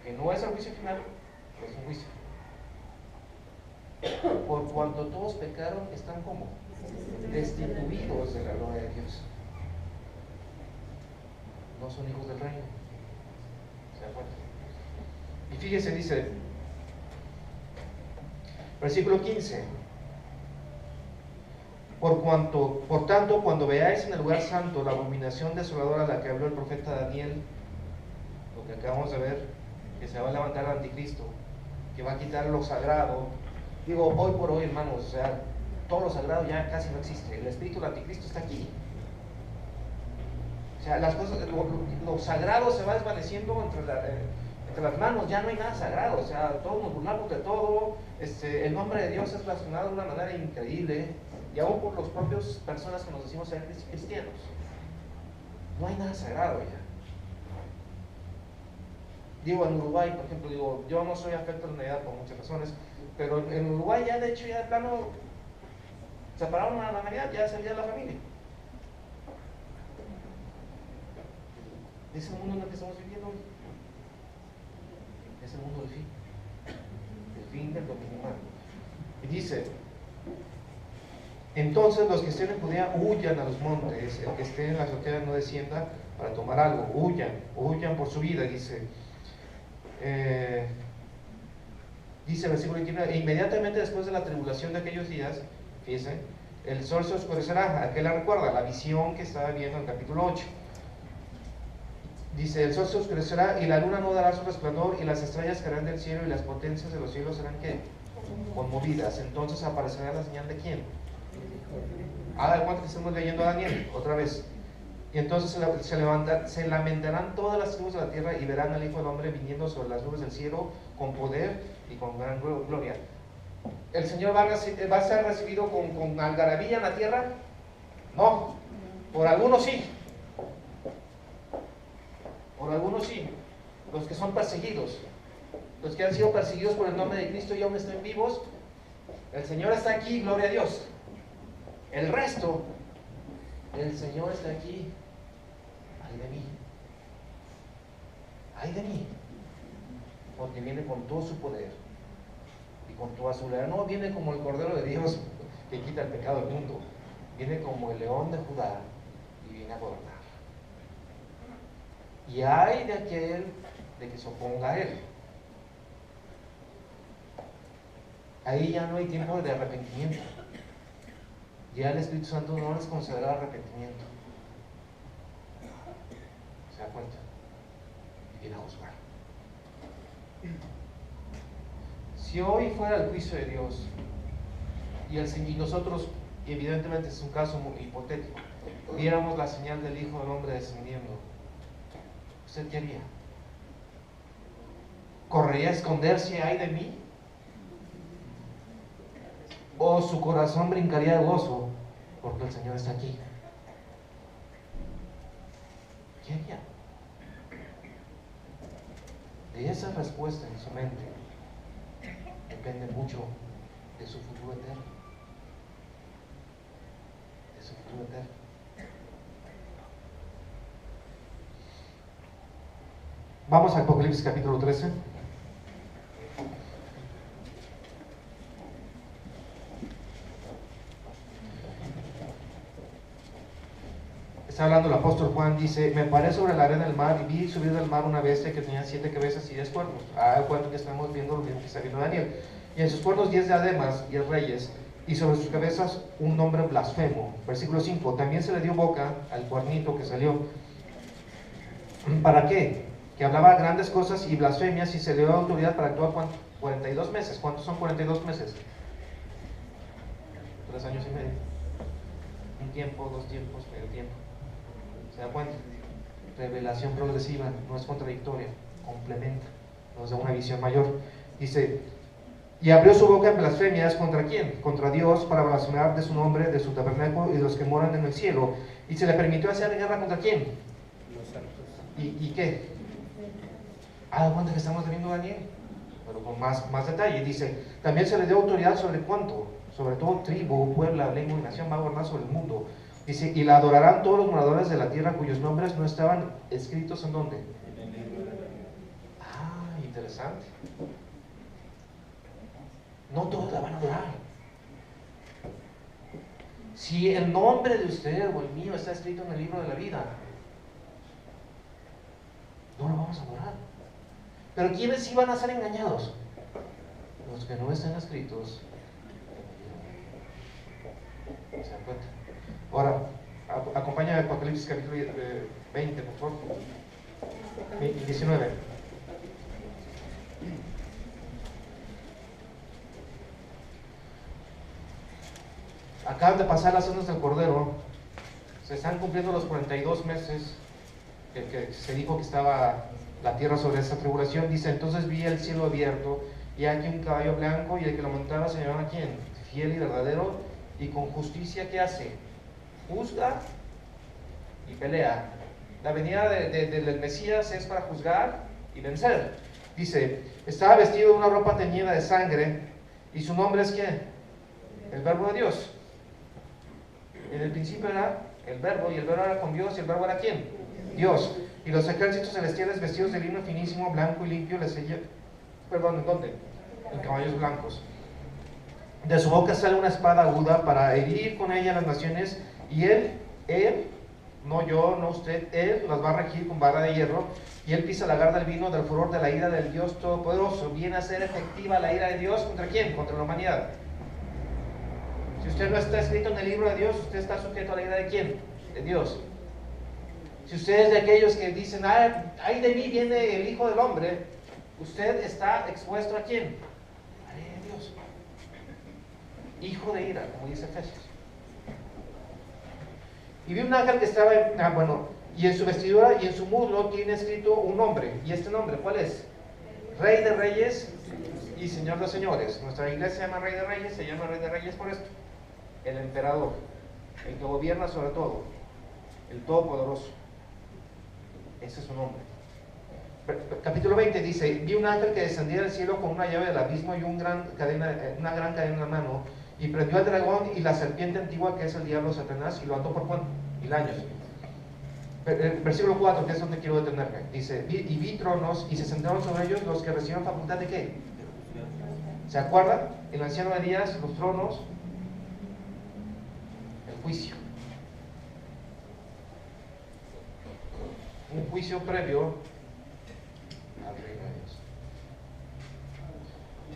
Que no es el juicio final, pero es un juicio. Por cuanto todos pecaron, están como destituidos de la gloria de Dios. No son hijos del reino. ¿Se da cuenta? Y fíjese, dice, versículo 15. Por tanto, cuando veáis en el lugar santo la abominación desoladora de la que habló el profeta Daniel, lo que acabamos de ver, que se va a levantar el anticristo, que va a quitar lo sagrado. Digo, hoy por hoy, hermanos, o sea, todo lo sagrado ya casi no existe. El espíritu del anticristo está aquí. O sea, las cosas, lo sagrado se va desvaneciendo entre las manos, ya no hay nada sagrado. O sea, todos nos burlamos de todo. El nombre de Dios es blasfemado de una manera increíble, y aún por las propias personas que nos decimos ser cristianos. No hay nada sagrado ya. Digo, en Uruguay, por ejemplo, digo, yo no soy afecto a la unidad por muchas razones, pero en Uruguay ya de hecho ya de plano separaron a la Navidad, ya es el día de la familia. Es el mundo en el que estamos viviendo hoy. Es el mundo del fin del dominio humano. Y dice, entonces los que estén en Judea huyan a los montes, el que esté en la azotea no descienda para tomar algo, huyan por su vida, dice. Dice el versículo 29, e inmediatamente después de la tribulación de aquellos días, fíjense, el sol se oscurecerá. ¿A qué la recuerda? La visión que estaba viendo en el capítulo 8. Dice, el sol se oscurecerá y la luna no dará su resplandor y las estrellas caerán del cielo y las potencias de los cielos serán ¿qué? Conmovidas. Entonces aparecerá la señal de ¿quién? Haga cuenta que estamos leyendo a Daniel otra vez. Y entonces se lamentarán todas las tribus de la tierra y verán al Hijo del Hombre viniendo sobre las nubes del cielo con poder y con gran gloria. ¿El Señor va a ser recibido con algarabía en la tierra? No. Por algunos sí. Por algunos sí. Los que son perseguidos, los que han sido perseguidos por el nombre de Cristo y aún estén vivos, el Señor está aquí, gloria a Dios. El resto, el Señor está aquí. Ay de mí, ay de mí, porque viene con todo su poder y con toda su gloria. No viene como el Cordero de Dios que quita el pecado del mundo, viene como el León de Judá y viene a gobernar. Y ay de aquel de que se oponga a él. Ahí ya no hay tiempo de arrepentimiento. Ya el Espíritu Santo no les concederá arrepentimiento. ¿Se da cuenta? Y viene a juzgar. Si hoy fuera el juicio de Dios y nosotros, evidentemente es un caso muy hipotético, viéramos la señal del Hijo del Hombre descendiendo, ¿usted qué haría? ¿Correría a esconderse ay de mí? ¿O su corazón brincaría de gozo porque el Señor está aquí? ¿Qué haría? De esa respuesta en su mente depende mucho de su futuro eterno. De su futuro eterno. Vamos a Apocalipsis capítulo 13. Está hablando el apóstol Juan, dice, me paré sobre la arena del mar y vi subir del mar una bestia que tenía 7 cabezas y 10 cuernos. Cuánto que estamos viendo lo mismo que está viendo Daniel. Y en sus cuernos 10 diademas, 10 reyes, y sobre sus cabezas un nombre blasfemo. Versículo 5, también se le dio boca al cuernito que salió. ¿Para qué? Que hablaba grandes cosas y blasfemias y se le dio autoridad para actuar 42 meses. ¿Cuántos son 42 meses? 3 años y medio. Un tiempo, 2 tiempos, medio tiempo. ¿Se da cuenta? Revelación progresiva, no es contradictoria, complementa, nos da una visión mayor. Dice, y abrió su boca en blasfemias ¿contra quién? Contra Dios, para blasfemar de su nombre, de su tabernáculo y de los que moran en el cielo. Y se le permitió hacer guerra ¿contra quién? Los santos. ¿Y qué? ¿Da cuenta que estamos viendo a Daniel? Pero con más detalle. Dice, también se le dio autoridad sobre cuánto, sobre todo tribu, pueblo, lengua y nación va a gobernar sobre el mundo. Dice, y la adorarán todos los moradores de la tierra cuyos nombres no estaban escritos ¿en dónde? En el libro de la vida. Interesante. No todos la van a adorar. Si el nombre de usted o el mío está escrito en el libro de la vida, no lo vamos a adorar. Pero ¿quiénes sí van a ser engañados? Los que no están escritos. ¿Se dan cuenta? Ahora, acompáñame a Apocalipsis capítulo 20, por favor. 19. Acaban de pasar las zonas del Cordero. Se están cumpliendo los 42 meses que se dijo que estaba la tierra sobre esa tribulación. Dice, entonces vi el cielo abierto y aquí un caballo blanco y el que lo montaba se llamaba ¿quién? Fiel y verdadero, y con justicia ¿qué hace? Juzga y pelea. La venida del Mesías es para juzgar y vencer. Dice, estaba vestido de una ropa teñida de sangre y su nombre es ¿quién? El Verbo de Dios. En el principio era el Verbo, y el Verbo era con Dios, y el Verbo era ¿quién? Dios. Y los ejércitos celestiales vestidos de lino finísimo, blanco y limpio, les seguían. Perdón, ¿en dónde? En caballos blancos. De su boca sale una espada aguda para herir con ella las naciones, y él, no yo, no usted, él las va a regir con vara de hierro, y él pisa la garra del vino del furor de la ira del Dios Todopoderoso. Viene a ser efectiva la ira de Dios ¿contra quién? Contra la humanidad. Si usted no está escrito en el libro de Dios, usted está sujeto a la ira de quién? De Dios. Si usted es de aquellos que dicen, ay de mí viene el Hijo del Hombre, usted está expuesto ¿a quién? A la ira de Dios. Hijo de ira, como dice Efesios. Y vi un ángel que estaba, y en su vestidura y en su muslo tiene escrito un nombre. ¿Y este nombre cuál es? Rey de Reyes y Señor de Señores. Nuestra iglesia se llama Rey de Reyes, se llama Rey de Reyes por esto. El emperador, el que gobierna sobre todo, el Todopoderoso. Ese es su nombre. Capítulo 20 dice, vi un ángel que descendía del cielo con una llave del abismo y una gran cadena en la mano, y prendió al dragón y la serpiente antigua que es el diablo Satanás, y lo ató por ¿cuánto? 1000 años. Versículo 4, que es donde quiero detenerme, dice, y vi tronos y se sentaron sobre ellos los que recibieron facultad de ¿qué? ¿Se acuerdan? El anciano de días, los tronos, el juicio. Un juicio previo al reino de Dios.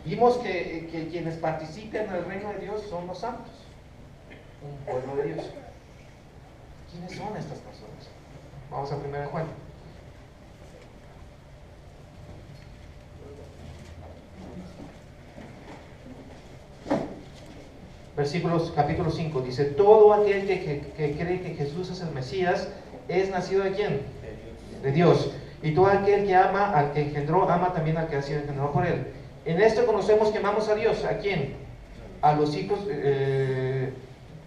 Vimos que quienes participan en el reino de Dios son los santos, un pueblo de Dios. ¿Quiénes son estas personas? Vamos a 1 Juan. Capítulo 5, dice, todo aquel que cree que Jesús es el Mesías, es nacido ¿de quién? De Dios. Y todo aquel que ama al que engendró, ama también al que ha sido engendrado por él. En esto conocemos que amamos a Dios. ¿A quién? A los hijos,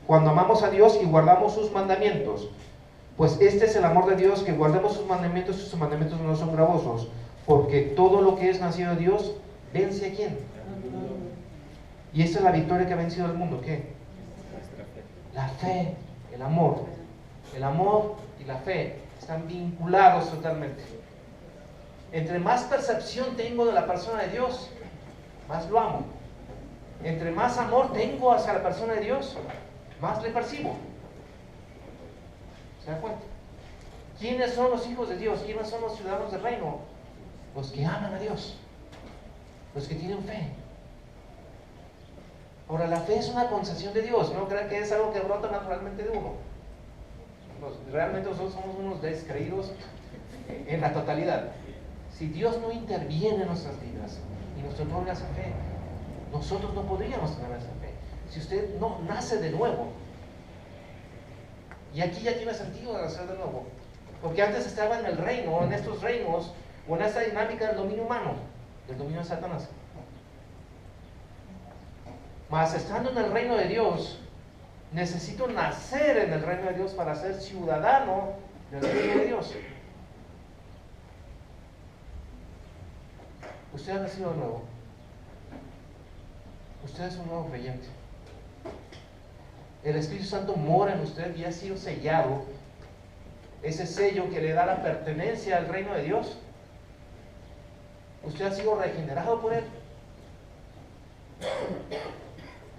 cuando amamos a Dios y guardamos sus mandamientos. Pues este es el amor de Dios, que guardemos sus mandamientos, y sus mandamientos no son gravosos. Porque todo lo que es nacido de Dios, vence ¿a quién? Y esta es la victoria que ha vencido al mundo. ¿Qué? La fe, el amor. El amor y la fe están vinculados totalmente. Entre más percepción tengo de la persona de Dios, más lo amo. Entre más amor tengo hacia la persona de Dios, más le percibo. ¿Se dan cuenta? ¿Quiénes son los hijos de Dios? ¿Quiénes son los ciudadanos del reino? Los que aman a Dios, los que tienen fe. Ahora, la fe es una concesión de Dios, no crean que es algo que brota naturalmente de uno. Realmente nosotros somos unos descreídos en la totalidad. Si Dios no interviene en nuestras vidas y nos otorga esa fe, nosotros no podríamos tener esa fe. si usted no nace de nuevo. Y aquí ya tiene sentido de nacer de nuevo. Porque antes estaba en el reino, en estos reinos, o en esta dinámica del dominio humano, del dominio de Satanás. Mas estando en el reino de Dios, necesito nacer en el reino de Dios para ser ciudadano del reino de Dios. Usted ha nacido de nuevo. Usted es un nuevo creyente. El Espíritu Santo mora en usted y ha sido sellado. Ese sello que le da la pertenencia al reino de Dios. Usted ha sido regenerado por Él.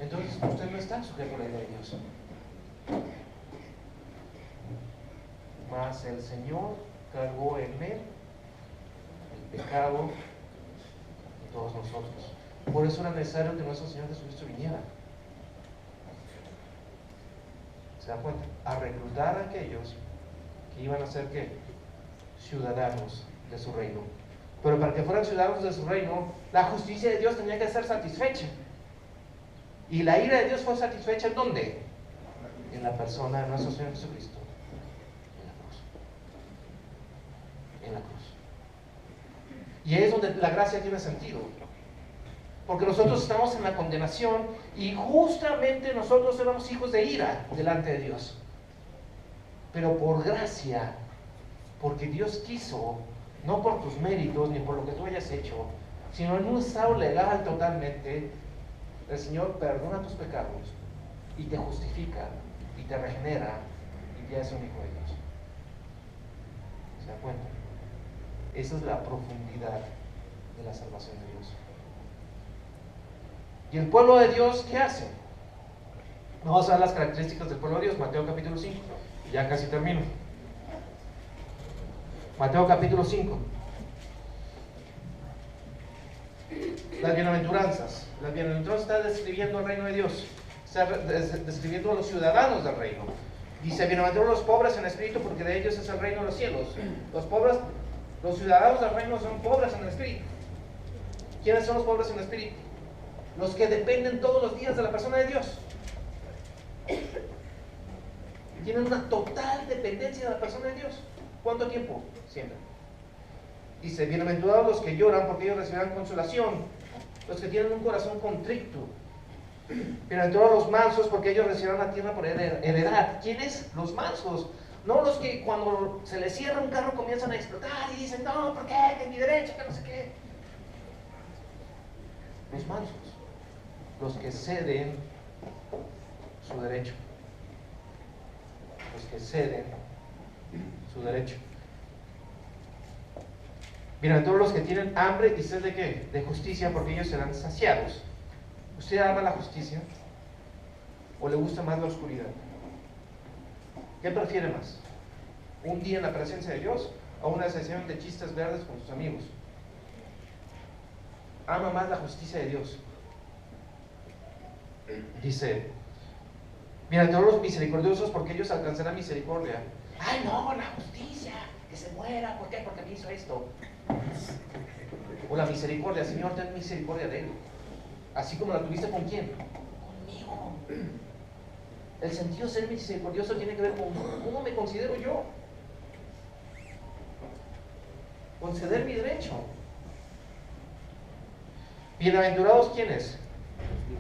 Entonces usted no está sujeto a la ley de Dios. Mas el Señor cargó en Él el pecado de todos nosotros. Por eso era necesario que nuestro Señor Jesucristo viniera. ¿Se da cuenta? A reclutar a aquellos que iban a ser ¿qué? Ciudadanos de su reino. Pero para que fueran ciudadanos de su reino, la justicia de Dios tenía que ser satisfecha. Y la ira de Dios fue satisfecha ¿en dónde? En la persona de nuestro Señor Jesucristo. En la cruz. En la cruz. Y ahí es donde la gracia tiene sentido. Porque nosotros estamos en la condenación y justamente nosotros éramos hijos de ira delante de Dios. Pero por gracia, porque Dios quiso, no por tus méritos ni por lo que tú hayas hecho, sino en un estado legal totalmente, el Señor perdona tus pecados y te justifica y te regenera y te hace un hijo de Dios. ¿Se dan cuenta? Esa es la profundidad de la salvación de Dios. ¿Y el pueblo de Dios qué hace? Vamos a ver las características del pueblo de Dios. Mateo capítulo 5. Ya casi termino. Mateo capítulo 5. Las bienaventuranzas. Las bienaventuranzas está describiendo el reino de Dios. Está describiendo a los ciudadanos del reino. Dice, bienaventurados los pobres en espíritu, porque de ellos es el reino de los cielos. Los pobres, los ciudadanos del reino son pobres en espíritu. ¿Quiénes son los pobres en espíritu? Los que dependen todos los días de la persona de Dios. Tienen una total dependencia de la persona de Dios. ¿Cuánto tiempo? Siempre. Dice, bienaventurados los que lloran, porque ellos recibirán consolación. Los que tienen un corazón contrito. Bienaventurados los mansos, porque ellos recibirán la tierra por heredad. ¿Quiénes? Los mansos. No los que cuando se les cierra un carro comienzan a explotar y dicen, no, ¿por qué? Que mi derecho, que no sé qué. Los mansos. Los que ceden su derecho. Los que ceden su derecho. Bienaventurados los que tienen hambre y sed de ¿qué? De justicia, porque ellos serán saciados. ¿Usted ama la justicia? ¿O le gusta más la oscuridad? ¿Qué prefiere más? ¿Un día en la presencia de Dios o una sesión de chistes verdes con sus amigos? Ama más la justicia de Dios. Dice, bienaventurados los misericordiosos, porque ellos alcanzarán misericordia. Ay, no, la justicia, que se muera, ¿por qué? Porque me hizo esto. O la misericordia, Señor, ten misericordia de él. Así como la tuviste con quién? Conmigo. El sentido de ser misericordioso tiene que ver con cómo me considero yo. Conceder mi derecho. Bienaventurados, ¿quiénes?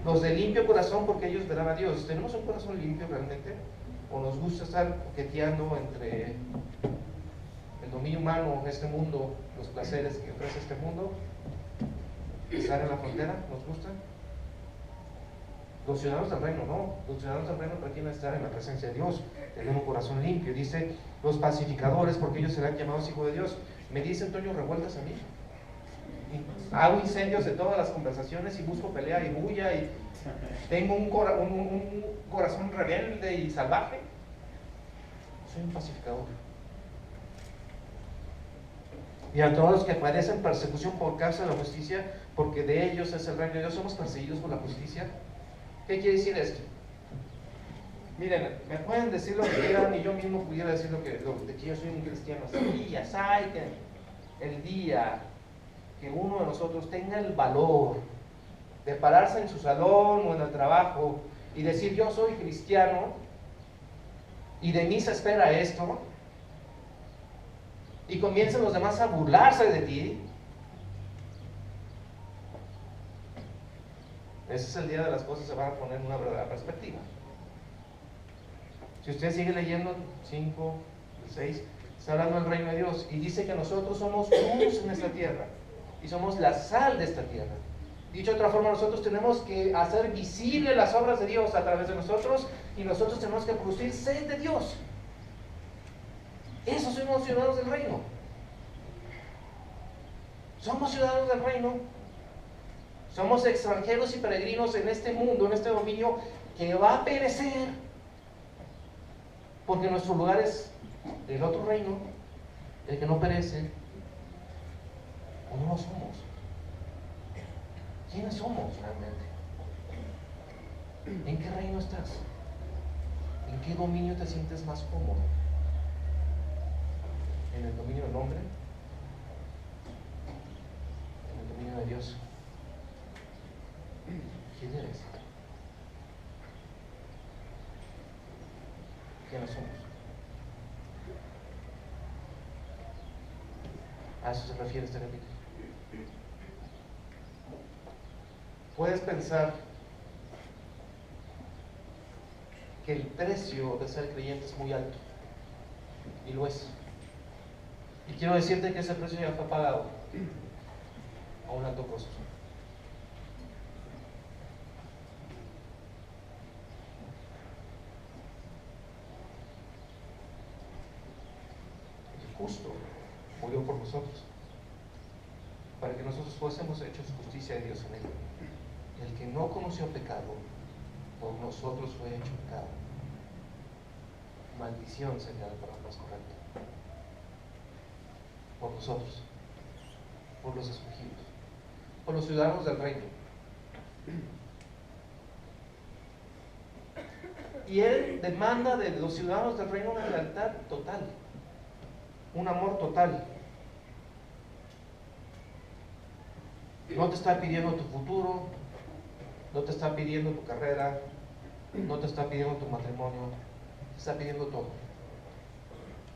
Los de limpio corazón, porque ellos verán a Dios. ¿Tenemos un corazón limpio realmente? ¿O nos gusta estar coqueteando entre el dominio humano, este mundo, los placeres que ofrece este mundo? ¿Estar en la frontera? ¿Nos gusta? Los ciudadanos del reino no. Los ciudadanos del reino pretenden estar en la presencia de Dios, tener un corazón limpio. Dice, los pacificadores, porque ellos serán llamados hijos de Dios. Me dice Antonio revueltas a mí. Hago incendios de todas las conversaciones y busco pelea y bulla y tengo un corazón rebelde y salvaje. Soy un pacificador. Y a todos los que padecen persecución por causa de la justicia, porque de ellos es el reino de Dios. Somos perseguidos por la justicia. ¿Qué quiere decir esto? Miren, me pueden decir lo que quieran y yo mismo pudiera decir de que yo soy un cristiano. Sí, ya saben que el día que uno de nosotros tenga el valor de pararse en su salón o en el trabajo y decir yo soy cristiano y de mí se espera esto, y comiencen los demás a burlarse de ti, ese es el día de las cosas se van a poner en una verdadera perspectiva. Si usted sigue leyendo 5, 6, está hablando del reino de Dios y dice que nosotros somos luz en esta tierra y somos la sal de esta tierra. Dicho de otra forma, nosotros tenemos que hacer visible las obras de Dios a través de nosotros y nosotros tenemos que producir sed de Dios. Esos somos ciudadanos del reino. Somos ciudadanos del reino. Somos extranjeros y peregrinos en este mundo, en este dominio que va a perecer. Porque nuestro lugar es el otro reino, el que no perece. ¿O no lo somos? ¿Quiénes somos realmente? ¿En qué reino estás? ¿En qué dominio te sientes más cómodo? ¿En el dominio del hombre? ¿En el dominio de Dios? ¿Quién eres? ¿Quiénes somos? A eso se refiere este capítulo. Puedes pensar que el precio de ser creyente es muy alto, y lo es. Y quiero decirte que ese precio ya fue pagado a un alto costo. El justo murió por nosotros, para que nosotros fuésemos hechos justicia de Dios en él. El que no conoció pecado, por nosotros fue hecho pecado. Maldición sería la palabra más correcta. Por nosotros, por los escogidos, por los ciudadanos del reino. Y Él demanda de los ciudadanos del reino una lealtad total, un amor total. No te está pidiendo tu futuro, no te está pidiendo tu carrera, no te está pidiendo tu matrimonio, te está pidiendo todo.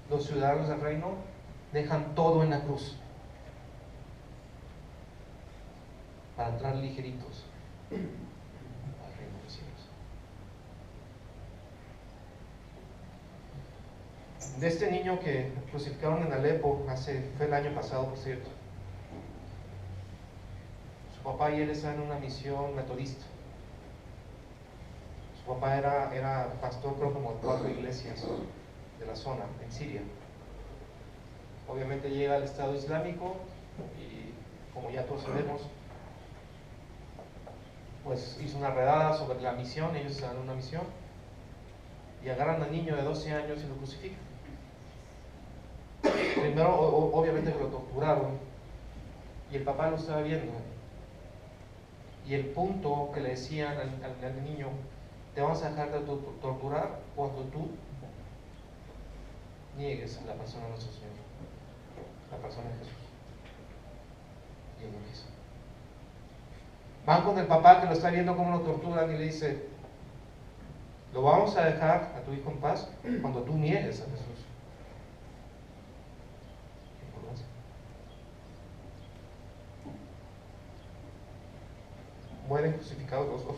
Los ciudadanos del reino dejan todo en la cruz para entrar ligeritos al reino de los cielos. De este niño que crucificaron en Alepo, fue el año pasado, por cierto. Su papá y él estaban en una misión metodista. Su papá era pastor, creo, como de 4 iglesias de la zona, en Siria. Obviamente llega al Estado Islámico y, como ya todos sabemos, pues hizo una redada sobre la misión. Ellos estaban en una misión y agarran al niño de 12 años y lo crucifican. Primero, obviamente que lo torturaron y el papá lo estaba viendo, y el punto que le decían al niño: te vamos a dejar de torturar cuando tú niegues a la persona de nuestro Señor, la persona de Jesús. Y él lo hizo. Van con el papá que lo está viendo cómo lo torturan y le dice: lo vamos a dejar a tu hijo en paz cuando tú niegues a Jesús. Y no lo hace. Mueren crucificados los dos.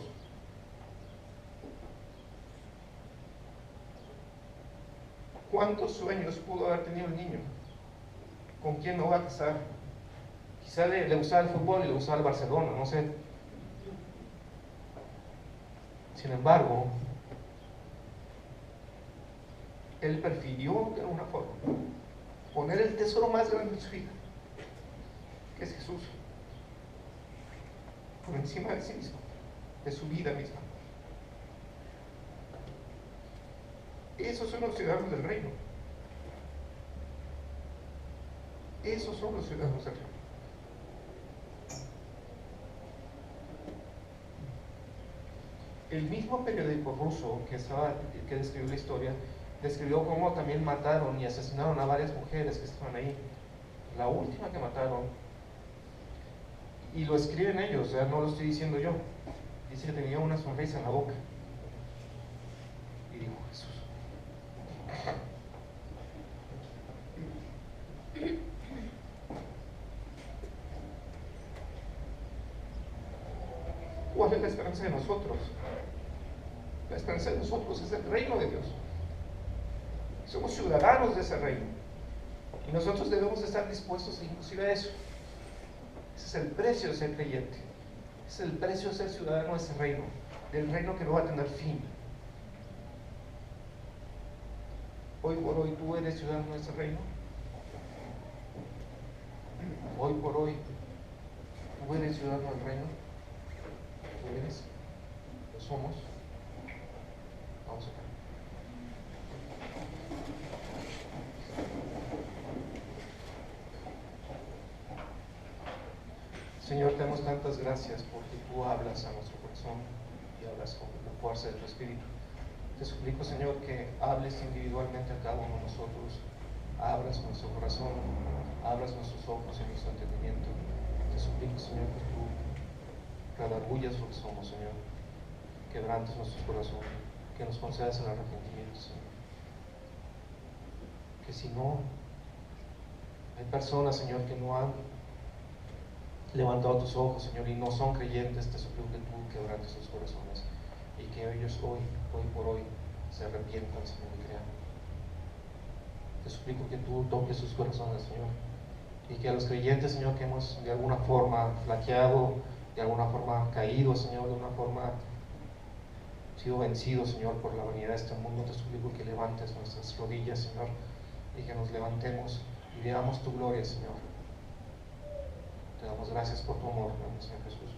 ¿Cuántos sueños pudo haber tenido el niño? ¿Con quién no va a casar? Quizá le gustaba el fútbol y le gustaba el Barcelona, no sé. Sin embargo, él prefirió de alguna forma poner el tesoro más grande de su vida, que es Jesús, por encima de sí mismo, de su vida misma. Esos son los ciudadanos del reino. Esos son los ciudadanos del reino. El mismo periódico ruso que describió la historia, describió cómo también mataron y asesinaron a varias mujeres que estaban ahí. La última que mataron, y lo escriben ellos, o sea, no lo estoy diciendo yo, dice que tenía una sonrisa en la boca. ¿Cuál es la esperanza de nosotros? La esperanza de nosotros es el reino de Dios. Somos ciudadanos de ese reino. Y nosotros debemos estar dispuestos inclusive a eso. Ese es el precio de ser creyente. Ese es el precio de ser ciudadano de ese reino. Del reino que no va a tener fin. Hoy por hoy tú eres ciudadano de ese reino. Hoy por hoy tú eres ciudadano del reino. Tú eres. Lo somos. Vamos a ver. Señor, te damos tantas gracias porque tú hablas a nuestro corazón y hablas con la fuerza de tu Espíritu. Te suplico, Señor, que hables individualmente a cada uno de nosotros, abras nuestro corazón, abras nuestros ojos y nuestro entendimiento. Te suplico, Señor, que tú redargullas lo que somos, Señor, quebrantes nuestros corazones, que nos concedas el arrepentimiento, Señor. Que si no, hay personas, Señor, que no han levantado tus ojos, Señor, y no son creyentes, te suplico que tú quebrantes sus corazones y que ellos hoy por hoy se arrepientan, Señor, y crean. Te suplico que tú toques sus corazones, Señor, y que a los creyentes, Señor, que hemos de alguna forma flaqueado, de alguna forma caído, Señor, de una forma sido vencidos, Señor, por la vanidad de este mundo, te suplico que levantes nuestras rodillas, Señor, y que nos levantemos y veamos tu gloria, Señor. Te damos gracias por tu amor, Señor Jesús.